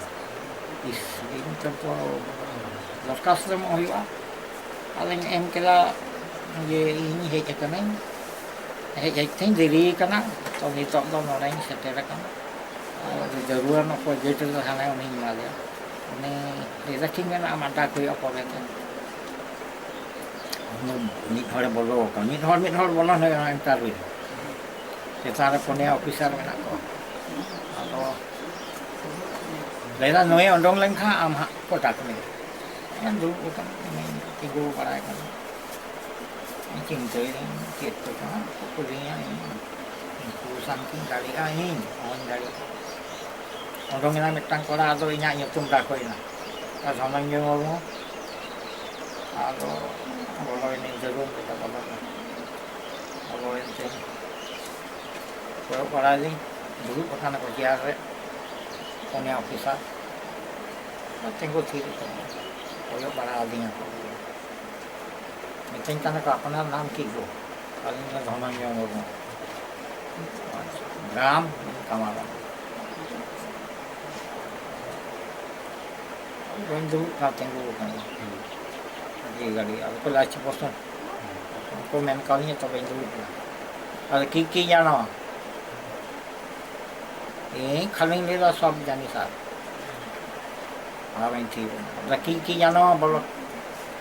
ᱱᱤᱛᱚᱜ ᱫᱚ ᱫᱚᱨᱠᱷᱟᱥᱛᱚ ᱮᱢᱚᱜ ᱦᱩᱭᱩᱜᱼᱟ ᱟᱫᱚᱧ ᱮᱢ ᱠᱮᱫᱟ ᱡᱮ ᱤᱧ ᱦᱮᱡ ᱟᱠᱟᱱᱟᱹᱧ ᱦᱮᱡ ᱛᱮᱧ ᱫᱮᱨᱤ ᱟᱠᱟᱱᱟ ᱛᱚ ᱱᱤᱛᱚᱜ ᱫᱚ ᱱᱚᱰᱮᱧ ᱥᱮᱴᱮᱨ ᱟᱠᱟᱱᱟ ᱡᱟᱹᱨᱩᱲᱟᱱ ᱚᱠᱚᱭ ᱜᱮᱴ ᱨᱮ ᱛᱟᱦᱮᱱᱟᱭ ᱩᱱᱤᱧ ᱮᱢᱟᱫᱮᱭᱟ ᱩᱱᱤ ᱞᱟᱹᱭᱫᱟ ᱴᱷᱤᱠ ᱢᱮᱱᱟᱜᱼᱟ ᱟᱢᱟᱜ ᱰᱟᱠ ᱦᱩᱭᱩᱜᱼᱟ ᱯᱚᱨᱮᱛᱮ ᱢᱤᱫ ᱦᱚᱲᱮ ᱵᱚᱞᱚ ᱟᱠᱟᱱᱟ ᱢᱤᱫ ᱦᱚᱲ ᱵᱚᱞᱚᱱ ᱦᱩᱭᱩᱜᱼᱟ ᱤᱱᱴᱟᱨᱵᱷᱤᱭᱩ ᱨᱮ ᱪᱮᱛᱟᱱ ᱨᱮ 4 ᱚᱯᱷᱤᱥᱟᱨ ᱢᱮᱱᱟᱜ ᱠᱚᱣᱟ ᱟᱫᱚ ᱞᱟᱹᱭᱫᱟ ᱱᱩᱭᱮ ᱩᱰᱩᱝ ᱞᱮᱱᱠᱷᱟᱱ ᱟᱢ ᱦᱟᱸᱜ ᱠᱚ ᱰᱟᱠ ᱢᱮᱭᱟ ᱫᱩᱲᱩᱵ ᱟᱠᱟᱱᱟ ᱤᱧ ᱛᱤᱸᱜᱩ ᱵᱟᱲᱟᱭ ᱠᱟᱱᱟ ᱪᱤᱱᱛᱟᱹᱭᱮᱫᱟᱹᱧ ᱪᱮᱫ ᱠᱚᱪᱚ ᱦᱟᱸᱜ ᱠᱚ ᱠᱩᱞᱤᱧᱟ ᱩᱱᱠᱩ ᱥᱟᱶᱛᱮᱧ ᱫᱟᱲᱮᱭᱟᱜᱼᱟ ᱤᱧ ᱚᱦᱚᱧ ᱫᱟᱲᱮᱭᱟᱜᱼᱟ ᱩᱰᱩᱝᱮᱱᱟ ᱢᱤᱫᱴᱟᱝ ᱠᱚᱲᱟ ᱟᱫᱚ ᱤᱧᱟᱹᱜ ᱧᱩᱛᱩᱢ ᱰᱟᱠ ᱦᱩᱭᱱᱟ ᱫᱷᱚᱱᱚᱱᱡᱚᱭ ᱢᱩᱨᱢᱩ ᱟᱫᱚ ᱵᱚᱞᱚᱭᱮᱱᱟᱹᱧ ᱡᱟᱹᱨᱩᱲ ᱞᱮᱠᱟ ᱵᱚᱞᱚᱭᱮᱱᱛᱮᱧ ᱠᱚᱭᱚᱜ ᱵᱟᱲᱟᱭᱮᱫᱟᱹᱧ ᱫᱩᱲᱩᱵ ᱟᱠᱟᱱᱟ ᱠᱚ ᱪᱮᱭᱟᱨ ᱨᱮ 4 ᱚᱯᱷᱤᱥᱟᱨ ᱛᱤᱸᱜᱩ ᱛᱷᱤᱨ ᱟᱠᱟᱱᱟ ᱠᱚᱭᱚᱜ ᱵᱟᱲᱟ ᱟᱹᱫᱤᱧᱟ ᱠᱚ ᱢᱤᱛᱟᱹᱧ ᱠᱟᱱᱟ ᱠᱚ ᱟᱯᱱᱟর নাम কি গো আলিঙ্গ ধনঞ্জয় মুর্মু গ্রাম কামারবাড়ি bañ dulu kating dulu kan di gali aku ko lachi bosan ko men kalinya to bañ dulu আর কি কি জানো এই খালিং লেদা সব জানি স্যার আমি ঠিক না কি কি জানো বলো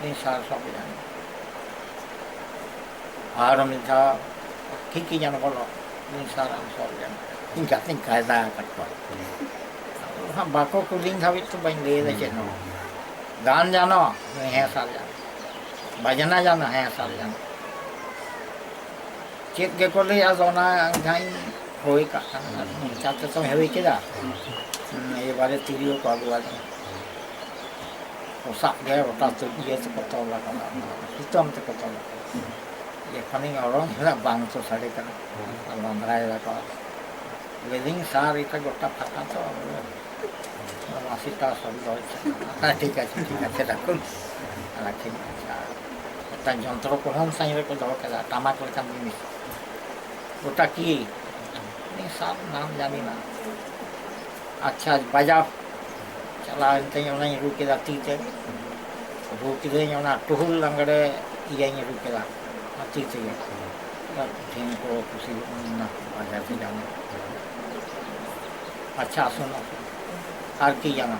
এই স্যার সব জানি আর আমি যা কি কি জানো বলো এই স্যার আমি সব জানি ইনকা তিন কায়দা কাটবা হ্যাঁ বাকো কুলিং ধাবিত তো বাñ লেদা চেনো गान जानो हाँ साल जानो भजना जानो हाँ साल जानो चेत के को ले आसोना घाई होई का चाहते तो हेवी किदा ये बारे तिरियो को आगुआ तो साक गया रोटा तो ये तो पता लगा हितम तो पता लगा ये फनी orang hilang bang तो साड़े का लंबराय लगा वेडिंग सार इतना गोटा फटा तो masih tahu soal ठीक है रखूं रखें tan jontro pohon saya ko daw kala tamak lekan ini गोटा की ini सब नाम जानी ना अच्छा बजा चला इंते योना रुके दाती ते रुके दे योना टुहुल लंगड़े ये रुके दा आती ते दिन को खुशी ना बजा से जाने अच्छा सुनो हर की जाना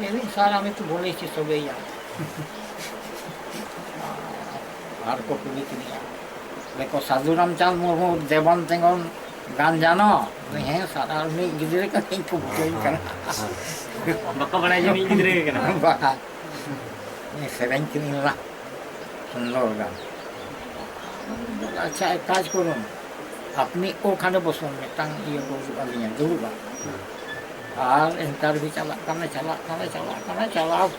ये भी सारा में तो बोले ची सब या हर को पूरी की नहीं देखो साधु रामचंद्र मुर्मू देवन तेंगन गान जानो नहीं सारा में गिदरे का नहीं को बुझाई करना बक्का बड़ा जो मी गिदरे के ना बाहर ये सेवन की नहीं ला सुंदर गान अच्छा एक काज करो अपनी ओ खाने बसों में टांग ये को वाली दूर बा और इंटरव्यू चला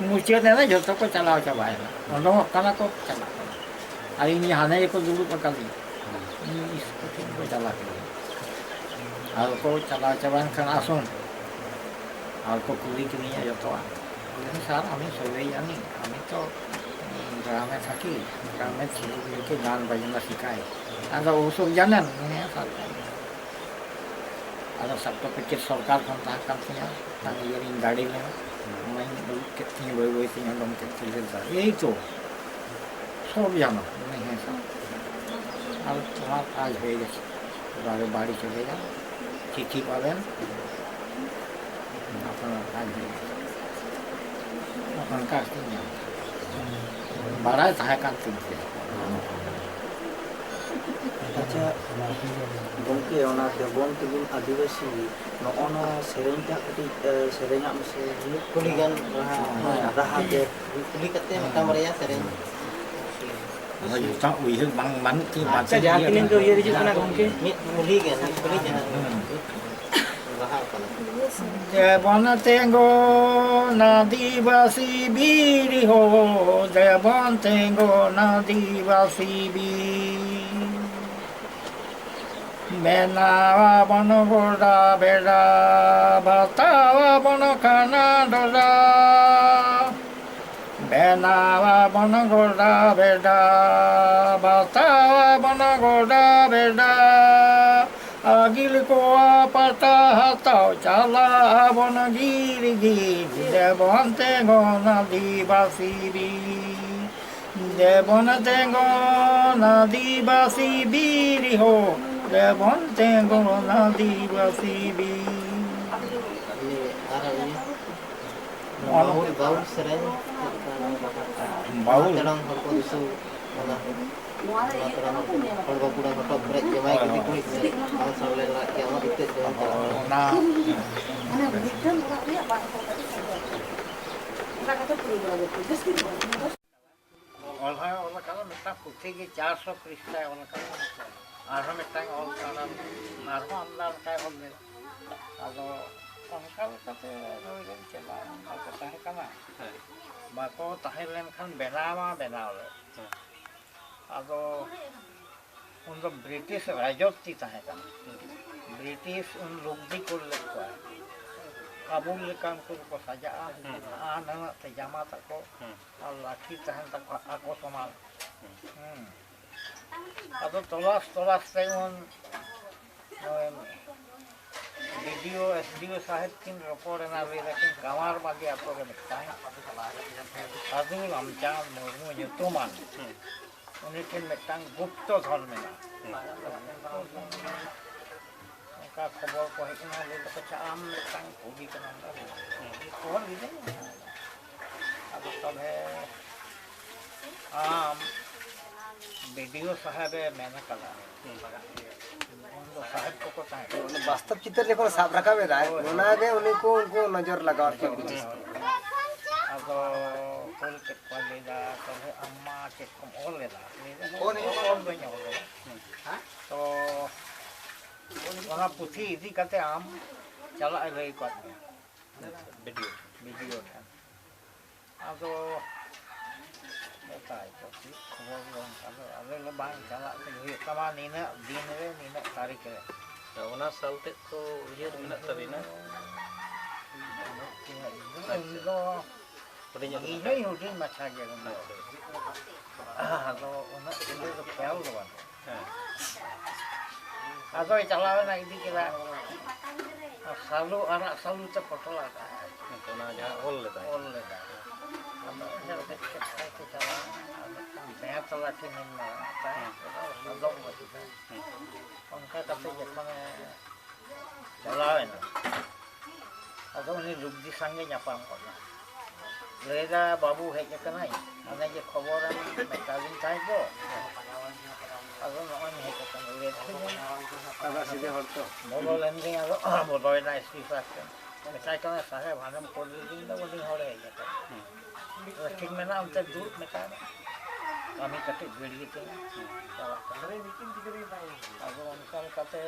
मुझे ने जो तो को चलाओ चबाए उन कना को चला और इन हाने को दूर पर कली इसको को चला के और को चला चबान खाना सुन और को कुली की नहीं जो तो सार हमें सोवे यानी हमें तो ग्राम में थकी ग्राम में छिल के गान बजना सिखाए और वो सब जाने नहीं सार ada sabtu pikir सरकार kan takkan punya tang iring गाड़ी में मैं कितनी वही थी हम लोग कितने था यही तो सब जानो नहीं है सब अब तुम्हारा आज हो गया बारे बाड़ी चले जा चिट्ठी पावेन अपना आज हो गया अपन का नहीं बड़ा था kan tinggi अच्छा गंके ओना देबन तिबिन आदिवासी नोना सेरेंटा कटी सेरेंगा मसे कुलीगान राहा के कुली कते मता मरिया सेरेंग जुता उइह bang man ki अच्छा जहां किन को ये रिजित ना गंके मित कुलीगान कुली जहां राहा कला Devon tengo nadivasi biri ho Devon tengo nadivasi biri Benawa bono gorda beda Batawa bono kana doda Benawa bono gorda beda Batawa bono gorda beda Agil ko apata hatao chala bon giri giri Devon tengo nadivasi biri Devon tengo nadivasi biri ho Devon tengo nadivasi biri ini ara ini baul sereng Baul terang ko disu wala kalau kurang foto break jamai gitu kulit kalau sampai lagi yang itu Nah Olah kalau metang putih ke 400 kristal olah kalau arah metang olah kalau arah amdal kayak olah kalau angkal kata orang celah aku tahu kana bako tahilen kan benawa benawle kalau untuk British rajot tahe kan British un लोग भी कर लेते हैं काबुल लेकर को सजा आना तजामा तक को और लाठी तहन तक आको समाल अब तलाश से उन वीडियो एसडीओ साहब किन रिपोर्ट ना भी लेकिन कमार बाकी आपको के दिखता है साधु रामचंद्र मुर्मू युतुमान उनके मिट्टांग गुप्त धर्म में का खबर को है कि ना ले तो चाम मिट्टांग होगी का नाम कौन भी नहीं अब सब है आम वीडियो साहब है मैंने कहा साहब को पता है वास्तव चित्र जब साफ रखा हुआ है उन्हें उनको नजर लगा अब ᱟᱫᱚ ᱠᱩᱞ ᱠᱮᱫ ᱠᱚᱣᱟ ᱞᱟᱹᱭᱫᱟ ᱛᱟᱦᱞᱮ ᱟᱢ ᱢᱟ ᱪᱮᱫ ᱠᱚᱢ ᱚᱞ ᱞᱮᱫᱟ ᱞᱟᱹᱭᱫᱟ ᱚᱞ ᱵᱟᱹᱧ ᱚᱞ ᱞᱮᱫᱟ ᱛᱚ ᱚᱱᱟ ᱯᱩᱛᱷᱤ ᱤᱫᱤ ᱠᱟᱛᱮ ᱟᱢ ᱪᱟᱞᱟᱜ ᱮ ᱞᱟᱹᱭ ᱠᱟᱫ ᱢᱮᱭᱟ ᱵᱤᱰᱤଓ ᱴᱷᱮᱱ ᱟᱫᱚ ᱢᱮᱛᱟᱭ ᱠᱚ ᱪᱮᱫ ᱠᱷᱚᱵᱚᱨ ᱚᱱᱠᱟ ᱫᱚ ᱟᱞᱮ ᱵᱟᱝ ᱪᱟᱞᱟᱜ ᱛᱮ ᱦᱩᱭᱩᱜ ᱛᱟᱢᱟ ᱱᱤᱱᱟᱹᱜ ᱫᱤᱱ ᱨᱮ ᱱᱤᱱᱟᱹᱜ ᱛᱟᱹᱨᱤᱠᱷ ᱨᱮ ᱚᱱᱟ ᱥᱟᱞ ᱛᱮᱫ ᱠᱚ ᱩᱭᱦᱟᱹᱨ ᱢᱮᱱᱟᱜ ᱛᱟᱵᱤᱱᱟ ᱤᱧ ᱦᱚᱸ ᱦᱩᱰᱤᱧ ᱢᱟᱪᱷᱟ ᱜᱮ ᱟᱫᱚ ᱩᱱᱟᱹᱜ ᱤᱭᱟᱹ ᱫᱚ ᱠᱷᱮᱭᱟᱞ ᱫᱚ ᱵᱟᱹᱱᱩᱜᱼᱟ ᱟᱫᱚᱭ ᱪᱟᱞᱟᱣᱮᱱᱟ ᱤᱫᱤ ᱠᱮᱫᱟ ᱥᱟᱞᱩ ᱟᱨᱟᱜ ᱥᱟᱞᱩ ᱛᱮ ᱯᱚᱴᱚᱞ ᱟᱠᱟᱫ ᱚᱱᱟ ᱡᱟᱦᱟᱸ ᱚᱞ ᱞᱮᱫᱟᱭ ᱟᱫᱚ ᱧᱮᱞ ᱠᱮᱫ ᱠᱷᱟᱡ ᱠᱚ ᱪᱟᱞᱟᱣᱮᱱᱟ ᱢᱤᱫᱴᱟᱝ ᱵᱮᱸᱛ ᱞᱟᱴᱷᱤ ᱥᱟᱫᱚᱢ ᱞᱟᱴᱷᱤ ᱚᱱᱠᱟ ᱠᱟᱛᱮ ᱡᱚᱠᱷᱚᱱᱮ ᱪᱟᱞᱟᱣᱮᱱᱟ ᱟᱫᱚ ᱩᱱᱤ ᱞᱩᱜᱽᱫᱤ ᱥᱟᱝᱜᱮ ᱧᱟᱯᱟᱢ ᱠᱚᱜᱼᱟ ᱞᱟᱹᱭᱫᱟ ᱵᱟᱹᱵᱩ ᱦᱮᱡ ᱟᱠᱟᱱᱟᱭ ᱚᱱᱮ ᱡᱮ ᱠᱷᱚᱵᱚᱨᱮᱢ ᱢᱮᱛᱟᱫᱤᱧ ᱛᱟᱦᱮᱸ ᱫᱚ ᱟᱫᱚ ᱱᱚᱜᱼᱚᱭ ᱦᱮᱡ ᱟᱠᱟᱱᱟ ᱵᱚᱞᱚ ᱞᱮᱱ ᱜᱤᱧ ᱟᱫᱚ ᱵᱚᱞᱚᱭᱮᱱᱟ ᱮᱥᱯᱤ ᱥᱟᱦᱮᱵᱽ ᱴᱷᱮᱱ ᱢᱮᱛᱟᱭ ᱠᱟᱱᱟ ᱥᱟᱦᱮᱵᱽ ᱦᱟᱸᱰᱮᱢ ᱠᱳᱞ ᱞᱤᱫᱤᱧ ᱫᱚ ᱩᱱᱤ ᱦᱚᱲᱮ ᱦᱮᱡ ᱟᱠᱟᱱᱟ ᱴᱷᱤᱠ ᱢᱮᱱᱟᱜᱼᱟ ᱚᱱᱛᱮ ᱫᱩᱲᱩᱵ ᱢᱮᱛᱟᱭ ᱢᱮ ᱠᱟᱹᱢᱤ ᱠᱟᱹᱴᱤᱡ ᱵᱷᱤᱲ ᱜᱮᱛᱤᱧᱟ ᱪᱟᱞᱟᱜ ᱠᱟᱱᱟ ᱟᱫᱚ ᱚᱱᱠᱟ ᱞᱮᱠᱟᱛᱮ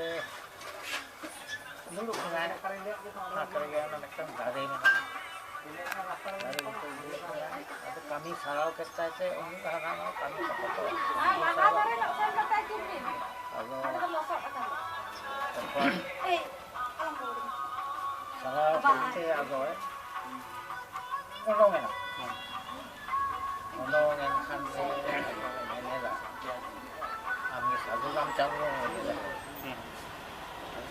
ᱫᱩᱲᱩᱵ ᱮᱱᱟᱭ ᱯᱷᱟᱸᱠ ᱨᱮᱜᱮ ᱚᱱᱟ ᱢᱤᱫᱴᱟᱝ ᱫᱟᱨᱮ ᱢᱮᱱᱟᱜᱼᱟ ᱫᱟᱨᱮ ᱵᱩᱴᱟᱹ ᱫᱩᱲᱩᱵ ᱮᱱᱟᱭ ᱟᱫᱚ ᱠᱟᱹᱢᱤ ᱥᱟᱨᱟᱣ ᱠᱮᱫ ᱛᱟᱭ ᱛᱮ ᱩᱱᱤ ᱫᱚ ᱦᱟᱱᱟ ᱱᱟᱣᱟ ᱠᱟᱹᱢᱤ ᱛᱟᱠᱚ ᱛᱚ ᱟᱫᱚ ᱛᱚᱠᱷᱚᱱ ᱥᱟᱨᱟᱣ ᱠᱮᱫᱛᱮ ᱟᱫᱚᱭ ᱩᱰᱩᱝᱮᱱᱟ ᱩᱰᱩᱝᱮᱱ ᱠᱷᱟᱱ ᱜᱮ ᱟᱫᱚᱭ ᱢᱮᱱᱮᱫᱟ ᱟᱢ ᱥᱟᱹᱫᱷᱩ ᱨᱟᱢᱪᱟᱸᱫᱽᱨᱚ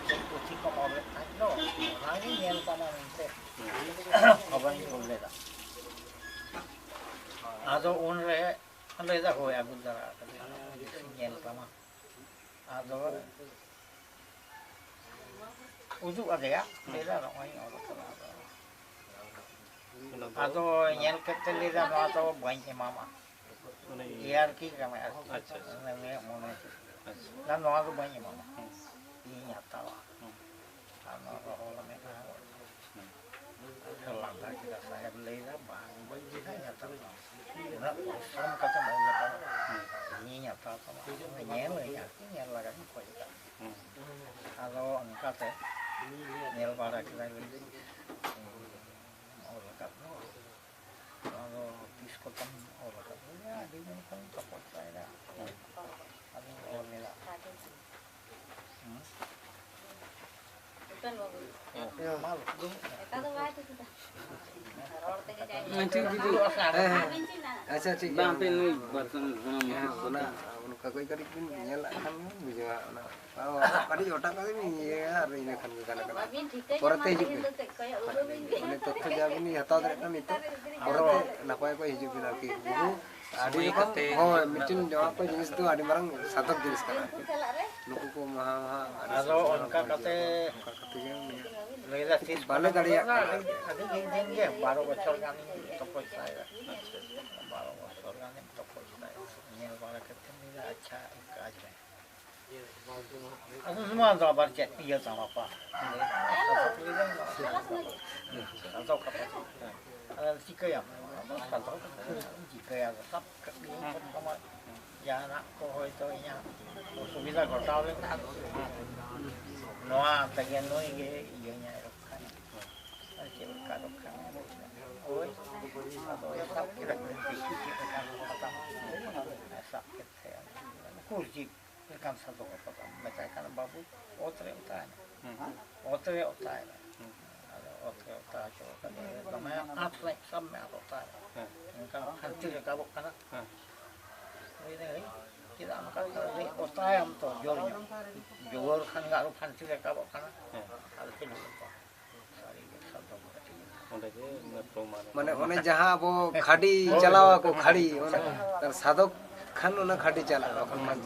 ᱪᱮᱫ ᱯᱩᱛᱷᱤ ᱠᱚᱢ ᱚᱞᱮᱫ ᱛᱟᱦᱮᱸᱫ ᱫᱚ ᱚᱱᱟᱜᱤᱧ ᱧᱮᱞ ᱛᱟᱢᱟ ᱢᱮᱱᱛᱮ ᱠᱷᱚᱵᱚᱨᱤᱧ ᱠᱩᱞ ᱞᱮᱫᱟ ᱟᱫᱚ ᱩᱱᱨᱮ ᱞᱟᱹᱭᱫᱟ ᱦᱳᱭ ᱟᱹᱜᱩ ᱫᱟᱨᱟ ᱟᱠᱟᱫᱟᱹᱧ ᱧᱮᱞ ᱛᱟᱢᱟ ᱟᱫᱚ ᱩᱫᱩᱜ ᱟᱫᱮᱭᱟ ᱞᱟᱹᱭᱫᱟ ᱱᱚᱜᱼᱚᱭ ᱚᱞ ᱠᱟᱫᱟ ᱟᱫᱚ ᱧᱮᱞ ᱠᱟᱛᱮ ᱞᱟᱹᱭᱫᱟ ᱱᱚᱣᱟ ᱫᱚ ᱵᱟᱹᱧ ᱮᱢᱟᱢᱟ ᱤᱭᱟᱨᱠᱤ ᱠᱟᱱᱟ ᱢᱚᱱᱮ ᱱᱚᱣᱟ ᱫᱚ ᱵᱟᱹᱧ ᱮᱢᱟᱢᱟ ᱤᱧ ᱦᱟᱛᱟᱣᱟ ᱟᱨ ᱱᱚᱣᱟ ᱫᱚ ᱚᱞ ᱢᱮᱱᱟᱜᱼᱟ ᱞᱟᱸᱫᱟ ᱠᱮᱫᱟ ᱥᱟᱦᱮᱵᱽ ᱞᱟᱹᱭᱫᱟ ᱵᱟᱝ ᱵᱟᱹᱧ ᱦᱟᱛᱟᱣᱟ ᱩᱱᱟᱹᱜ ᱯᱚᱨᱤᱥᱨᱚᱢ ᱠᱟᱛᱮᱢ ᱚᱞ ᱞᱮᱫᱟ ᱤᱧᱤᱧ ᱦᱟᱛᱟᱣ ᱛᱟᱢᱟ ᱧᱮᱞᱟᱹᱧ ᱟᱨᱠᱤ ᱧᱮᱞ ᱞᱟᱜᱟᱫᱤᱧ ᱠᱷᱚᱡ ᱟᱠᱟᱫ ᱟᱫᱚ ᱚᱱᱠᱟᱛᱮ ᱧᱮᱞ ᱵᱟᱲᱟ ᱠᱮᱫᱟ ᱚᱞ ᱟᱠᱟᱫ ᱫᱚ ᱟᱫᱚ ᱛᱤᱥ ᱠᱚᱛᱮᱢ ᱚᱞ ᱟᱠᱟᱫ ᱟᱹᱰᱤ ᱫᱤᱱ ᱠᱷᱚᱱᱤᱧ ᱛᱚᱯᱚᱥᱟᱭᱮᱫᱟ ᱟᱫᱚᱧ ᱚᱞ ᱞᱮᱫᱟ अच्छा ठीक है पे नहीं बर्तन बना उनका कोई करी बिन nyala kan buja ona kadi otak kali ni ya hari ini kan kana kana porate hijub oni totho jabi ni hataw dare kan itu porate napai ko hijub bin arki guru adi kate oh mitin jawa ko jinis tu adi marang satok jinis kana nuku ko maha ado onka kate bale dariya adi din ge 12 bachor gan toposaya 12 bachor gan toposaya nyel bala kate ni acha kaaj hai ado semua to abar cek iya sama pak atau kata ada jika ya atau jika ya tetap sama ya anak ko itu nya sudah kota oleh kan noa bagian noi ge iya nya kan aja kado kan oi atau ya tak kira kita kan kata sakit ya kursi kan satu kata mereka kan babu otre utana otre utana otre utana coba namanya atlet sama utana kan hancur kabuk kana ini kita angkat dari utayam to jornya jor kan enggak lu hancur kabuk kana harus itu mane one jaha abo khadi chalawa ko khadi ona tar sadok khan ona khadi chalawa kon man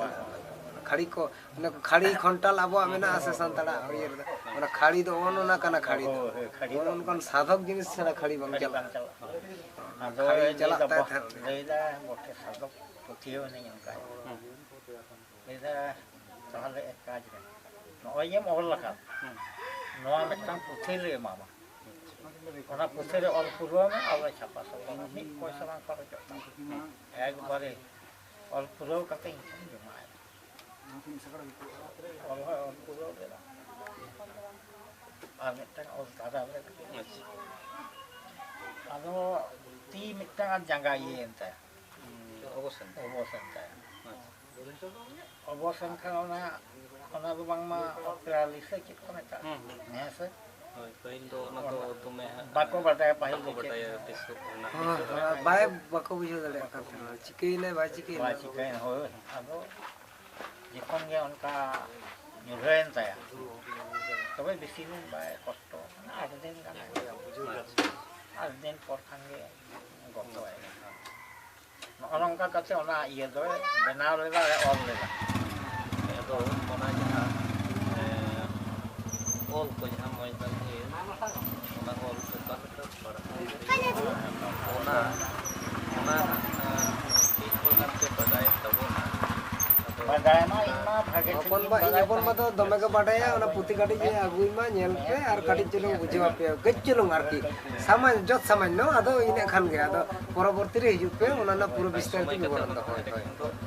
khadi ko ona khadi khontal abo mena ase santara iyer ona khadi do ona kana khadi do on kon sadok jinis chara khadi bang chala ado chala ta leida mote sadok putio ne yang kai leida tahale ek kaj re no oyem ol lakat noa metang putil le mama ᱚᱱᱟ ᱯᱩᱛᱷᱤ ᱨᱮ ᱚᱞ ᱯᱩᱨᱟᱹᱣ ᱢᱮ ᱟᱨ ᱪᱷᱟᱯᱟ ᱥᱚᱫᱚᱨ ᱢᱤᱫ ᱯᱚᱭᱥᱟ ᱵᱟᱝ ᱠᱷᱚᱨᱚᱪᱚᱜ ᱛᱟᱢᱟ ᱮᱠᱵᱟᱨᱮ ᱚᱞ ᱯᱩᱨᱟᱹᱣ ᱠᱟᱛᱮ ᱤᱧ ᱴᱷᱮᱱ ᱡᱚᱢᱟᱭ ᱚᱞ ᱦᱚᱸ ᱚᱞ ᱯᱩᱨᱟᱹᱣ ᱞᱮᱫᱟ ᱟᱨ ᱢᱤᱫᱴᱟᱝ ᱚᱞ ᱛᱟᱨᱟ ᱞᱮᱫᱟ ᱟᱫᱚ ᱛᱤ ᱢᱤᱫᱴᱟᱝ ᱟᱨ ᱡᱟᱸᱜᱟ ᱤᱭᱟᱹᱭᱮᱱ ᱛᱟᱭᱟ ᱚᱵᱚᱥᱮᱱ ᱛᱟᱭᱟ ᱚᱵᱚᱥᱮᱱ ᱠᱷᱟᱱ ᱚᱱᱟ ᱫᱚ ᱵᱟᱝᱢᱟ ᱯᱮᱨᱟᱞᱤᱥ ᱪᱮᱫ ᱠᱚ ᱢᱮᱛᱟᱜᱼᱟ ᱦᱮᱸ ᱥᱮ ᱵᱟᱠᱚ ᱵᱟᱰᱟᱭᱟ ᱯᱟᱹᱦᱤᱞ ᱫᱚ ᱵᱟᱠᱚ ᱵᱩᱡᱷᱟᱹᱣ ᱫᱟᱲᱮᱭᱟᱜ ᱠᱟᱱ ᱛᱟᱦᱮᱱᱟ ᱪᱤᱠᱟᱹᱭᱮᱱᱟᱭ ᱵᱟᱭ ᱪᱤᱠᱟᱹᱭᱮᱱᱟ ᱦᱳᱭ ᱟᱫᱚ ᱡᱚᱠᱷᱚᱱ ᱜᱮ ᱚᱱᱠᱟ ᱧᱩᱨᱦᱟᱹᱭᱮᱱ ᱛᱟᱭᱟ ᱛᱚᱵᱮ ᱵᱮᱥᱤ ᱫᱤᱱ ᱵᱟᱭ ᱠᱚᱥᱴᱚ 8 ᱫᱤᱱ ᱜᱟᱱ 8 ᱫᱤন ᱯᱚᱨ ᱠᱷᱟᱱ ᱜᱮ ᱜᱚᱛᱚᱭ ᱱᱚᱜᱼᱚ ᱱᱚᱝᱠᱟ ᱠᱟᱛᱮ ᱚᱱᱟ ᱤᱭᱟᱹ ᱫᱚ ᱵᱮᱱᱟᱣ ᱞᱮᱫᱟ ᱚᱞ ᱞᱮᱫᱟ ᱟᱫᱚ ᱚᱱᱟ ᱡᱟᱦᱟᱸ ᱚᱞ ᱠᱚ ᱡᱟᱦᱟᱸ ᱢᱚᱡᱽ ᱚᱱᱟ ᱚᱞ ᱠᱚ ᱚᱠᱟ ᱞᱮᱠᱟ ᱯᱟᱲᱦᱟᱣ ᱚᱱᱟ ᱪᱮᱫ ᱠᱚ ᱜᱟᱱᱛᱮ ᱵᱟᱰᱟᱭ ᱛᱟᱵᱚᱱᱟ ᱵᱟᱰᱟᱭ ᱢᱟ ᱤᱧ ᱢᱟ ᱵᱷᱟᱜᱮ ᱴᱷᱤᱠ ᱤᱧ ᱦᱚᱯᱚᱱ ᱢᱟ ᱫᱚ ᱫᱚᱢᱮ ᱜᱮ ᱵᱟᱰᱟᱭᱟ ᱚᱱᱟ ᱯᱩᱛᱷᱤ ᱠᱟᱹᱴᱤᱡ ᱟᱹᱜᱩᱭ ᱢᱟ ᱧᱮᱞ ᱯᱮ ᱟᱨ ᱠᱟᱹᱴᱤᱡ ᱪᱩᱞᱩᱝ ᱵᱩᱡᱷᱟᱹᱣ ᱟᱯᱮ ᱠᱟᱹᱡ ᱪᱩᱞᱩᱝ ᱟᱨᱠᱤ ᱥᱟᱢᱟᱧ ᱡᱚᱛ ᱥᱟᱢᱟᱧ ᱟᱫᱚ ᱤᱱᱟᱹᱜ ᱠᱷᱟᱱ ᱜᱮ ᱟᱫᱚ ᱯᱚᱨᱚᱵᱚᱨᱛᱤ ᱨᱮ ᱦᱤᱡᱩᱜ ᱯᱮ ᱚᱱᱟ ᱨᱮᱱᱟᱜ ᱯᱩᱨᱟᱹ ᱵᱤᱥᱛᱟᱨ ᱛᱮ ᱵᱤᱵᱚᱨᱚᱱ ᱫᱚ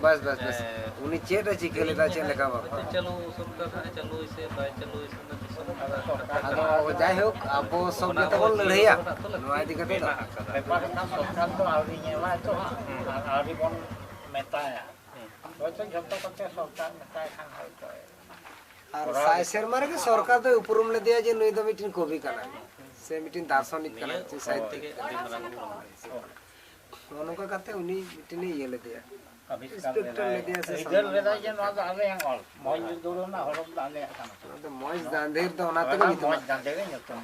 ᱵᱟᱥ ᱩᱱᱤ ᱪᱮᱫ ᱮ ᱪᱤᱠᱟᱹ ᱞᱮᱫᱟ ᱪᱮᱫ ᱞᱮᱠᱟ ᱵᱟᱯᱟ ᱪᱟᱹᱞᱩ ᱥᱚᱨᱠᱟᱨ ᱪᱟᱹᱞᱩᱭ ᱥᱮ ᱵᱟᱭ ᱪᱟᱹᱞᱩᱭ ᱥᱮ ᱟᱫᱚ ᱡᱟᱭᱦᱳᱠ ᱟᱵᱚ ᱥᱚᱵ ᱜᱮᱛᱚ ᱵᱚᱱ ᱞᱟᱹᱲᱦᱟᱹᱭᱟ ᱱᱚᱣᱟ ᱤᱫᱤ ᱠᱟᱛᱮ ᱫᱚ ᱵᱮᱯᱟᱨ ᱠᱟᱱᱟ ᱥᱚᱨᱠᱟর ᱫᱚ ᱟᱹᱣᱨᱤ ᱧᱮᱞᱟᱭ ᱛᱚ ᱟᱨ ᱟᱹᱣᱨᱤ ᱵᱚᱱ ᱢᱮᱛᱟᱭᱟ ᱦᱚᱭᱛᱚ ᱡᱷᱚᱛᱚ ᱠᱟᱛᱮ ᱥᱚᱨᱠᱟর ᱢᱮᱛᱟᱭ ᱠᱷᱟᱱ ᱦᱚᱭᱛᱚ ᱟᱨ ᱥᱟᱭ ᱥᱮᱨᱢᱟ ᱨᱮᱜᱮ ᱥᱚᱨᱠᱟর ᱫᱚᱭ ᱩᱯᱨᱩᱢ ᱞᱮᱫᱮᱭᱟ ᱡᱮ ᱱᱩᱭ ᱫᱚ ᱢᱤᱫᱴᱮᱱ ᱠᱚᱵᱤ ᱠᱟᱱᱟᱭ ᱥᱮ ᱢᱤᱫᱴᱮᱱ ᱫᱟᱨᱥᱚᱱᱤᱠ ᱠᱟᱱᱟᱭ ᱥᱟᱦᱤᱛᱛᱚ ᱱᱚᱜᱼᱚ ᱱᱚᱝᱠᱟ ᱠᱟᱛᱮ ᱩᱱᱤ ᱢᱤᱫᱴᱮᱱ ᱤᱭᱟᱹ ᱞᱮᱫᱮᱭᱟ ᱢᱚᱡᱽ ᱫᱟᱸᱫᱷᱮᱨ ᱫᱚ ᱚᱱᱟ ᱛᱮᱜᱮ ᱧᱩᱛᱩᱢ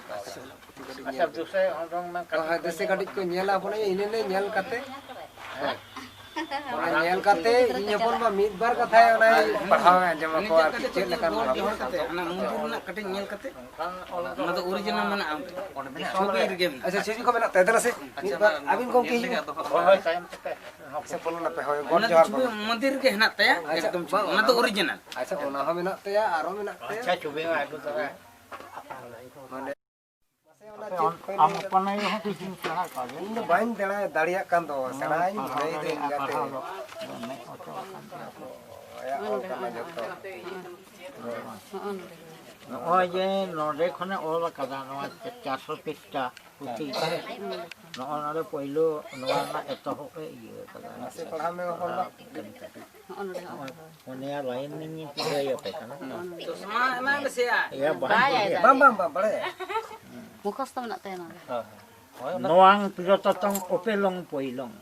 ᱫᱮᱥᱮ ᱠᱟᱹᱴᱤᱡ ᱠᱚ ᱧᱮᱞᱟ ᱤᱱᱟᱹ ᱧᱮᱞ ᱠᱟᱛᱮ ᱚᱱᱟ ᱧᱮᱞ ᱠᱟᱛᱮ ᱤᱧ ᱦᱚᱯᱚᱱ ᱢᱟ ᱢᱤᱫ ᱵᱟᱨ ᱠᱟᱛᱷᱟᱭ ᱚᱱᱟ ᱯᱟᱲᱦᱟᱣ ᱟᱸᱡᱚᱢ ᱟᱠᱚ ᱟᱨ ᱪᱮᱫ ᱞᱮᱠᱟᱱ ᱚᱱᱟ ᱢᱩᱱᱫᱤᱨ ᱨᱮᱱᱟᱜ ᱠᱟᱹᱴᱤᱡ ᱧᱮᱞ ᱠᱟᱛᱮ ᱚᱱᱟ ᱫᱚ ᱚᱨᱤᱡᱤᱱᱟᱞ ᱢᱮᱱᱟᱜᱼᱟ ᱪᱷᱚᱵᱤ ᱨᱮᱜᱮ ᱟᱪᱪᱷᱟ ᱪᱷᱚᱵᱤ ᱠᱚ ᱢᱮᱱᱟᱜ ᱛᱟᱭ ᱫᱮᱞᱟ ᱥᱮ ᱟᱹᱵᱤᱱ ᱜᱚᱢᱠᱮ ᱥᱮ ᱯᱚᱞᱚᱱ ᱟᱯᱮ ᱦᱳᱭ ᱜᱚᱰ ᱡᱚᱦᱟᱨ ᱠᱚ মন্দির ᱨᱮᱜᱮ ᱦᱮᱱᱟᱜ ᱛᱟᱭᱟ একদম ᱚᱱᱟ ᱫᱚ ᱚᱨᱤᱡᱤᱱᱟᱞ ᱟᱪᱪᱷᱟ ᱚᱱᱟ ᱦᱚᱸ ᱢᱮᱱᱟᱜ ᱛᱟᱭᱟ ᱟᱨᱚ ᱢᱮᱱᱟᱜ ᱛᱟᱭᱟ ᱟᱪᱪᱷᱟ ᱪᱷᱚᱵᱤ ᱢᱟ ᱟᱹᱜᱩ ᱛᱚᱨᱟ ᱢᱟᱱᱮ ᱟᱢ ᱦᱚᱯᱚᱱ ᱟᱭᱳ ᱦᱚᱸ ᱛᱤᱥᱤᱧ ᱥᱮᱬᱟ ᱠᱟᱜ ᱤᱧ ᱫᱚ ᱵᱟᱹᱧ ᱫᱟᱲᱮᱭᱟᱜ ᱠᱟᱱ ᱫᱚ ᱥᱮᱬᱟᱧ ᱞᱟᱹᱭᱫᱟᱹᱧ ᱡᱟᱛᱮ ᱟᱭᱟᱜ ᱚᱞ ᱠᱟᱱᱟ ᱡᱚᱛᱚ ᱱᱚᱜᱼᱚᱭ ᱡᱮ ᱱᱚᱰᱮ ᱠᱷᱚᱱᱮ ᱚᱞ ᱟᱠᱟᱫᱟ ᱱᱚᱣᱟ 400 ᱯৃষ্ঠা ᱯᱩᱛᱷᱤ ᱱᱚᱜᱼᱚ ᱱᱚᱰᱮ ᱯᱳᱭᱞᱳ ᱱᱚᱣᱟ ᱨᱮᱱᱟᱜ ᱮᱛᱚᱦᱚᱵ ᱮ ᱤᱭᱟᱹ ᱟᱠᱟᱫᱟ ᱱᱟᱥᱮ ᱯᱟᱲᱦᱟᱣ ᱢᱮ ᱦᱚᱯᱚᱱ ᱵᱟ ᱯᱩᱱᱭᱟ ᱞᱟᱭᱤᱱ ᱤᱧ ᱞᱟᱹᱭ ᱟᱯᱮ ᱠᱟᱱᱟ ᱵᱟᱝ ᱵᱟᱲᱟᱭᱟ মুখস্থ মেনাᱜ ᱛᱟᱭᱟ ᱱᱚᱣᱟᱝ ᱯᱤᱨᱚᱛᱚᱛᱚᱝ ᱚᱯᱮᱞᱚᱝ ᱯᱚᱭᱞᱚᱝ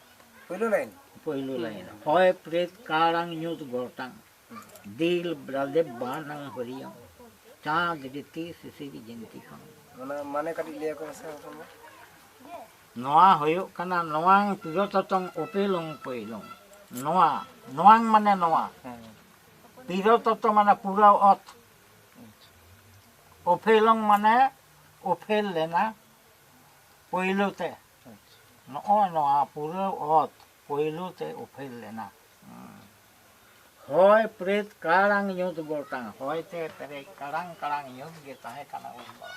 ᱯᱳᱭᱞᱳ ᱞᱟᱭᱤᱱ ᱦᱚᱭ ᱯᱨᱮᱛ ᱠᱟᱲᱟᱝ ᱧᱩᱛ ᱜᱚᱴᱟᱝ দিল ব্রাদে বানাং হরিয়ং চাঁদ রীতি শিশির জয়ন্তী খান ᱚᱱᱟ ᱢᱟᱱᱮ ᱠᱟᱹᱴᱤᱡ ᱞᱟᱹᱭ ᱟᱠᱚ ᱢᱮᱥᱮ ᱦᱚᱯᱚᱱ ᱵᱟ ᱱᱚᱣᱟ ᱦᱩᱭᱩᱜ ᱠᱟᱱᱟ ᱱᱚᱣᱟᱝ ᱯᱤᱨᱚᱛᱚᱛᱚᱝ ᱚᱯᱮᱞᱚᱝ ᱯᱚᱭᱞᱚᱝ ᱱᱚᱣᱟᱝ ᱢᱟᱱᱮ ᱱᱚᱣᱟ ᱯᱤᱨᱚᱛᱚᱛᱚ ᱢᱟᱱে পুরা অত অপেলং মানে অপেল লেনা পইলোতে নয় নয়া পুরা অত পইলোতে অপেল লেনা হয় প্রেত কারাং nyut গটাং হয়তে পেরে কারাং কারাং nyut গে তাহে কানা উঠবা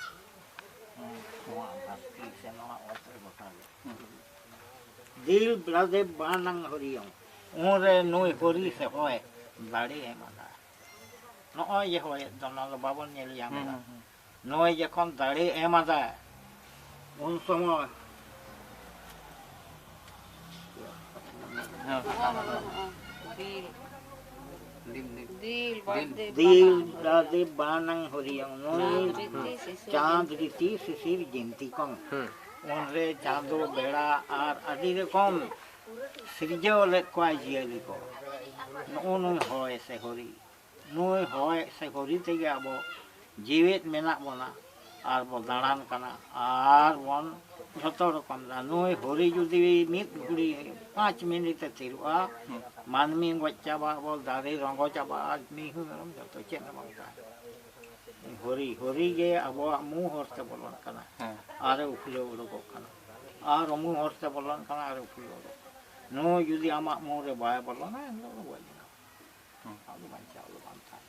নয়া ভাস্তি সে নয়া অত গটা দিল ব্রাদে বানাং হরিয়ং ওরে নই হরি সে হয় দাড়ি এমাদা নয় যে হয় জনাল বাবন নেলি আমরা নয় যখন দাড়ি এমাদা উন সময় দিল ব্রাদে বানাং হরিয়ং নই চাঁদ রীতি শিশির জয়ন্তী কং ᱩᱱᱨᱮ ᱪᱟᱸᱫᱳ ᱵᱮᱲᱟ ᱟᱨ ᱟᱹᱰᱤ ᱨᱚᱠᱚᱢ ᱥᱤᱨᱡᱟᱹᱣ ᱞᱮᱫ ᱠᱚᱣᱟᱭ ᱡᱤᱭᱟᱹᱞᱤ ᱠᱚ ᱱᱚᱜᱼᱚ ᱱᱩᱭ ᱦᱚᱭ ᱥᱮ ᱦᱚᱨᱤ ᱱᱩᱭ ᱦᱚᱭ ᱥᱮ ᱦᱚᱨᱤ ᱛᱮᱜᱮ ᱟᱵᱚ ᱡᱤᱣᱮᱫ ᱢᱮᱱᱟᱜ ᱵᱚᱱᱟ ᱟᱨ ᱵᱚ ᱫᱟᱬᱟᱱ ᱠᱟᱱᱟ ᱟᱨ ᱵᱚᱱ ᱡᱷᱚᱛᱚ ᱨᱚᱠᱚᱢ ᱫᱟ ᱱᱩᱭ ᱦᱚᱨᱤ ᱡᱩᱫᱤ ᱢᱤᱫ ᱜᱷᱩᱲᱤ 5 ᱢᱤᱱᱤᱴᱮ ᱛᱤᱨᱩᱜᱼᱟ ᱢᱟᱹᱱᱢᱤ ᱜᱚᱡ ᱪᱟᱵᱟᱜ ᱟᱵᱚ ᱫᱟᱨᱮ ᱨᱚᱸᱜᱚ ᱪᱟᱵᱟᱜᱼᱟ ᱢᱤᱦᱩ ᱢᱮᱨᱚᱢ ᱡᱚᱛᱚ ᱪᱮᱫ ᱦᱚᱸ ᱵᱟᱝ ᱛᱟᱦᱮᱸ ᱦᱚᱨᱤ ᱜᱮ ᱟᱵᱚᱣᱟᱜ ᱢᱩ ᱦᱚᱨᱛᱮ ᱵᱚᱞᱚᱱ ᱠᱟᱱᱟ ᱟᱨ ᱩᱯᱷᱞᱟᱹᱣ ᱩᱰᱩᱠᱚᱜ ᱠᱟᱱᱟ ᱟᱨ ᱢᱩ ᱦᱚᱨᱛᱮ ᱵᱚᱞᱚᱱ ᱠᱟᱱᱟ ᱟᱨ ᱩᱯᱷᱞᱟᱹᱣ ᱩᱰᱩᱠᱚᱜ ᱠᱟᱱᱟ ᱱᱩᱭ ᱡᱩᱫᱤ ᱟᱢᱟᱜ ᱢᱩ ᱨᱮ ᱵᱟᱭ ᱵᱚᱞᱚᱱᱟ ᱮᱱᱦᱤᱞᱳᱜ ᱫᱚ ᱜᱚᱡ ᱮᱱᱟ ᱟᱫᱚ ᱵᱟᱧᱪᱟᱣ ᱫᱚ ᱵᱟᱝ ᱛᱟᱦᱮᱸ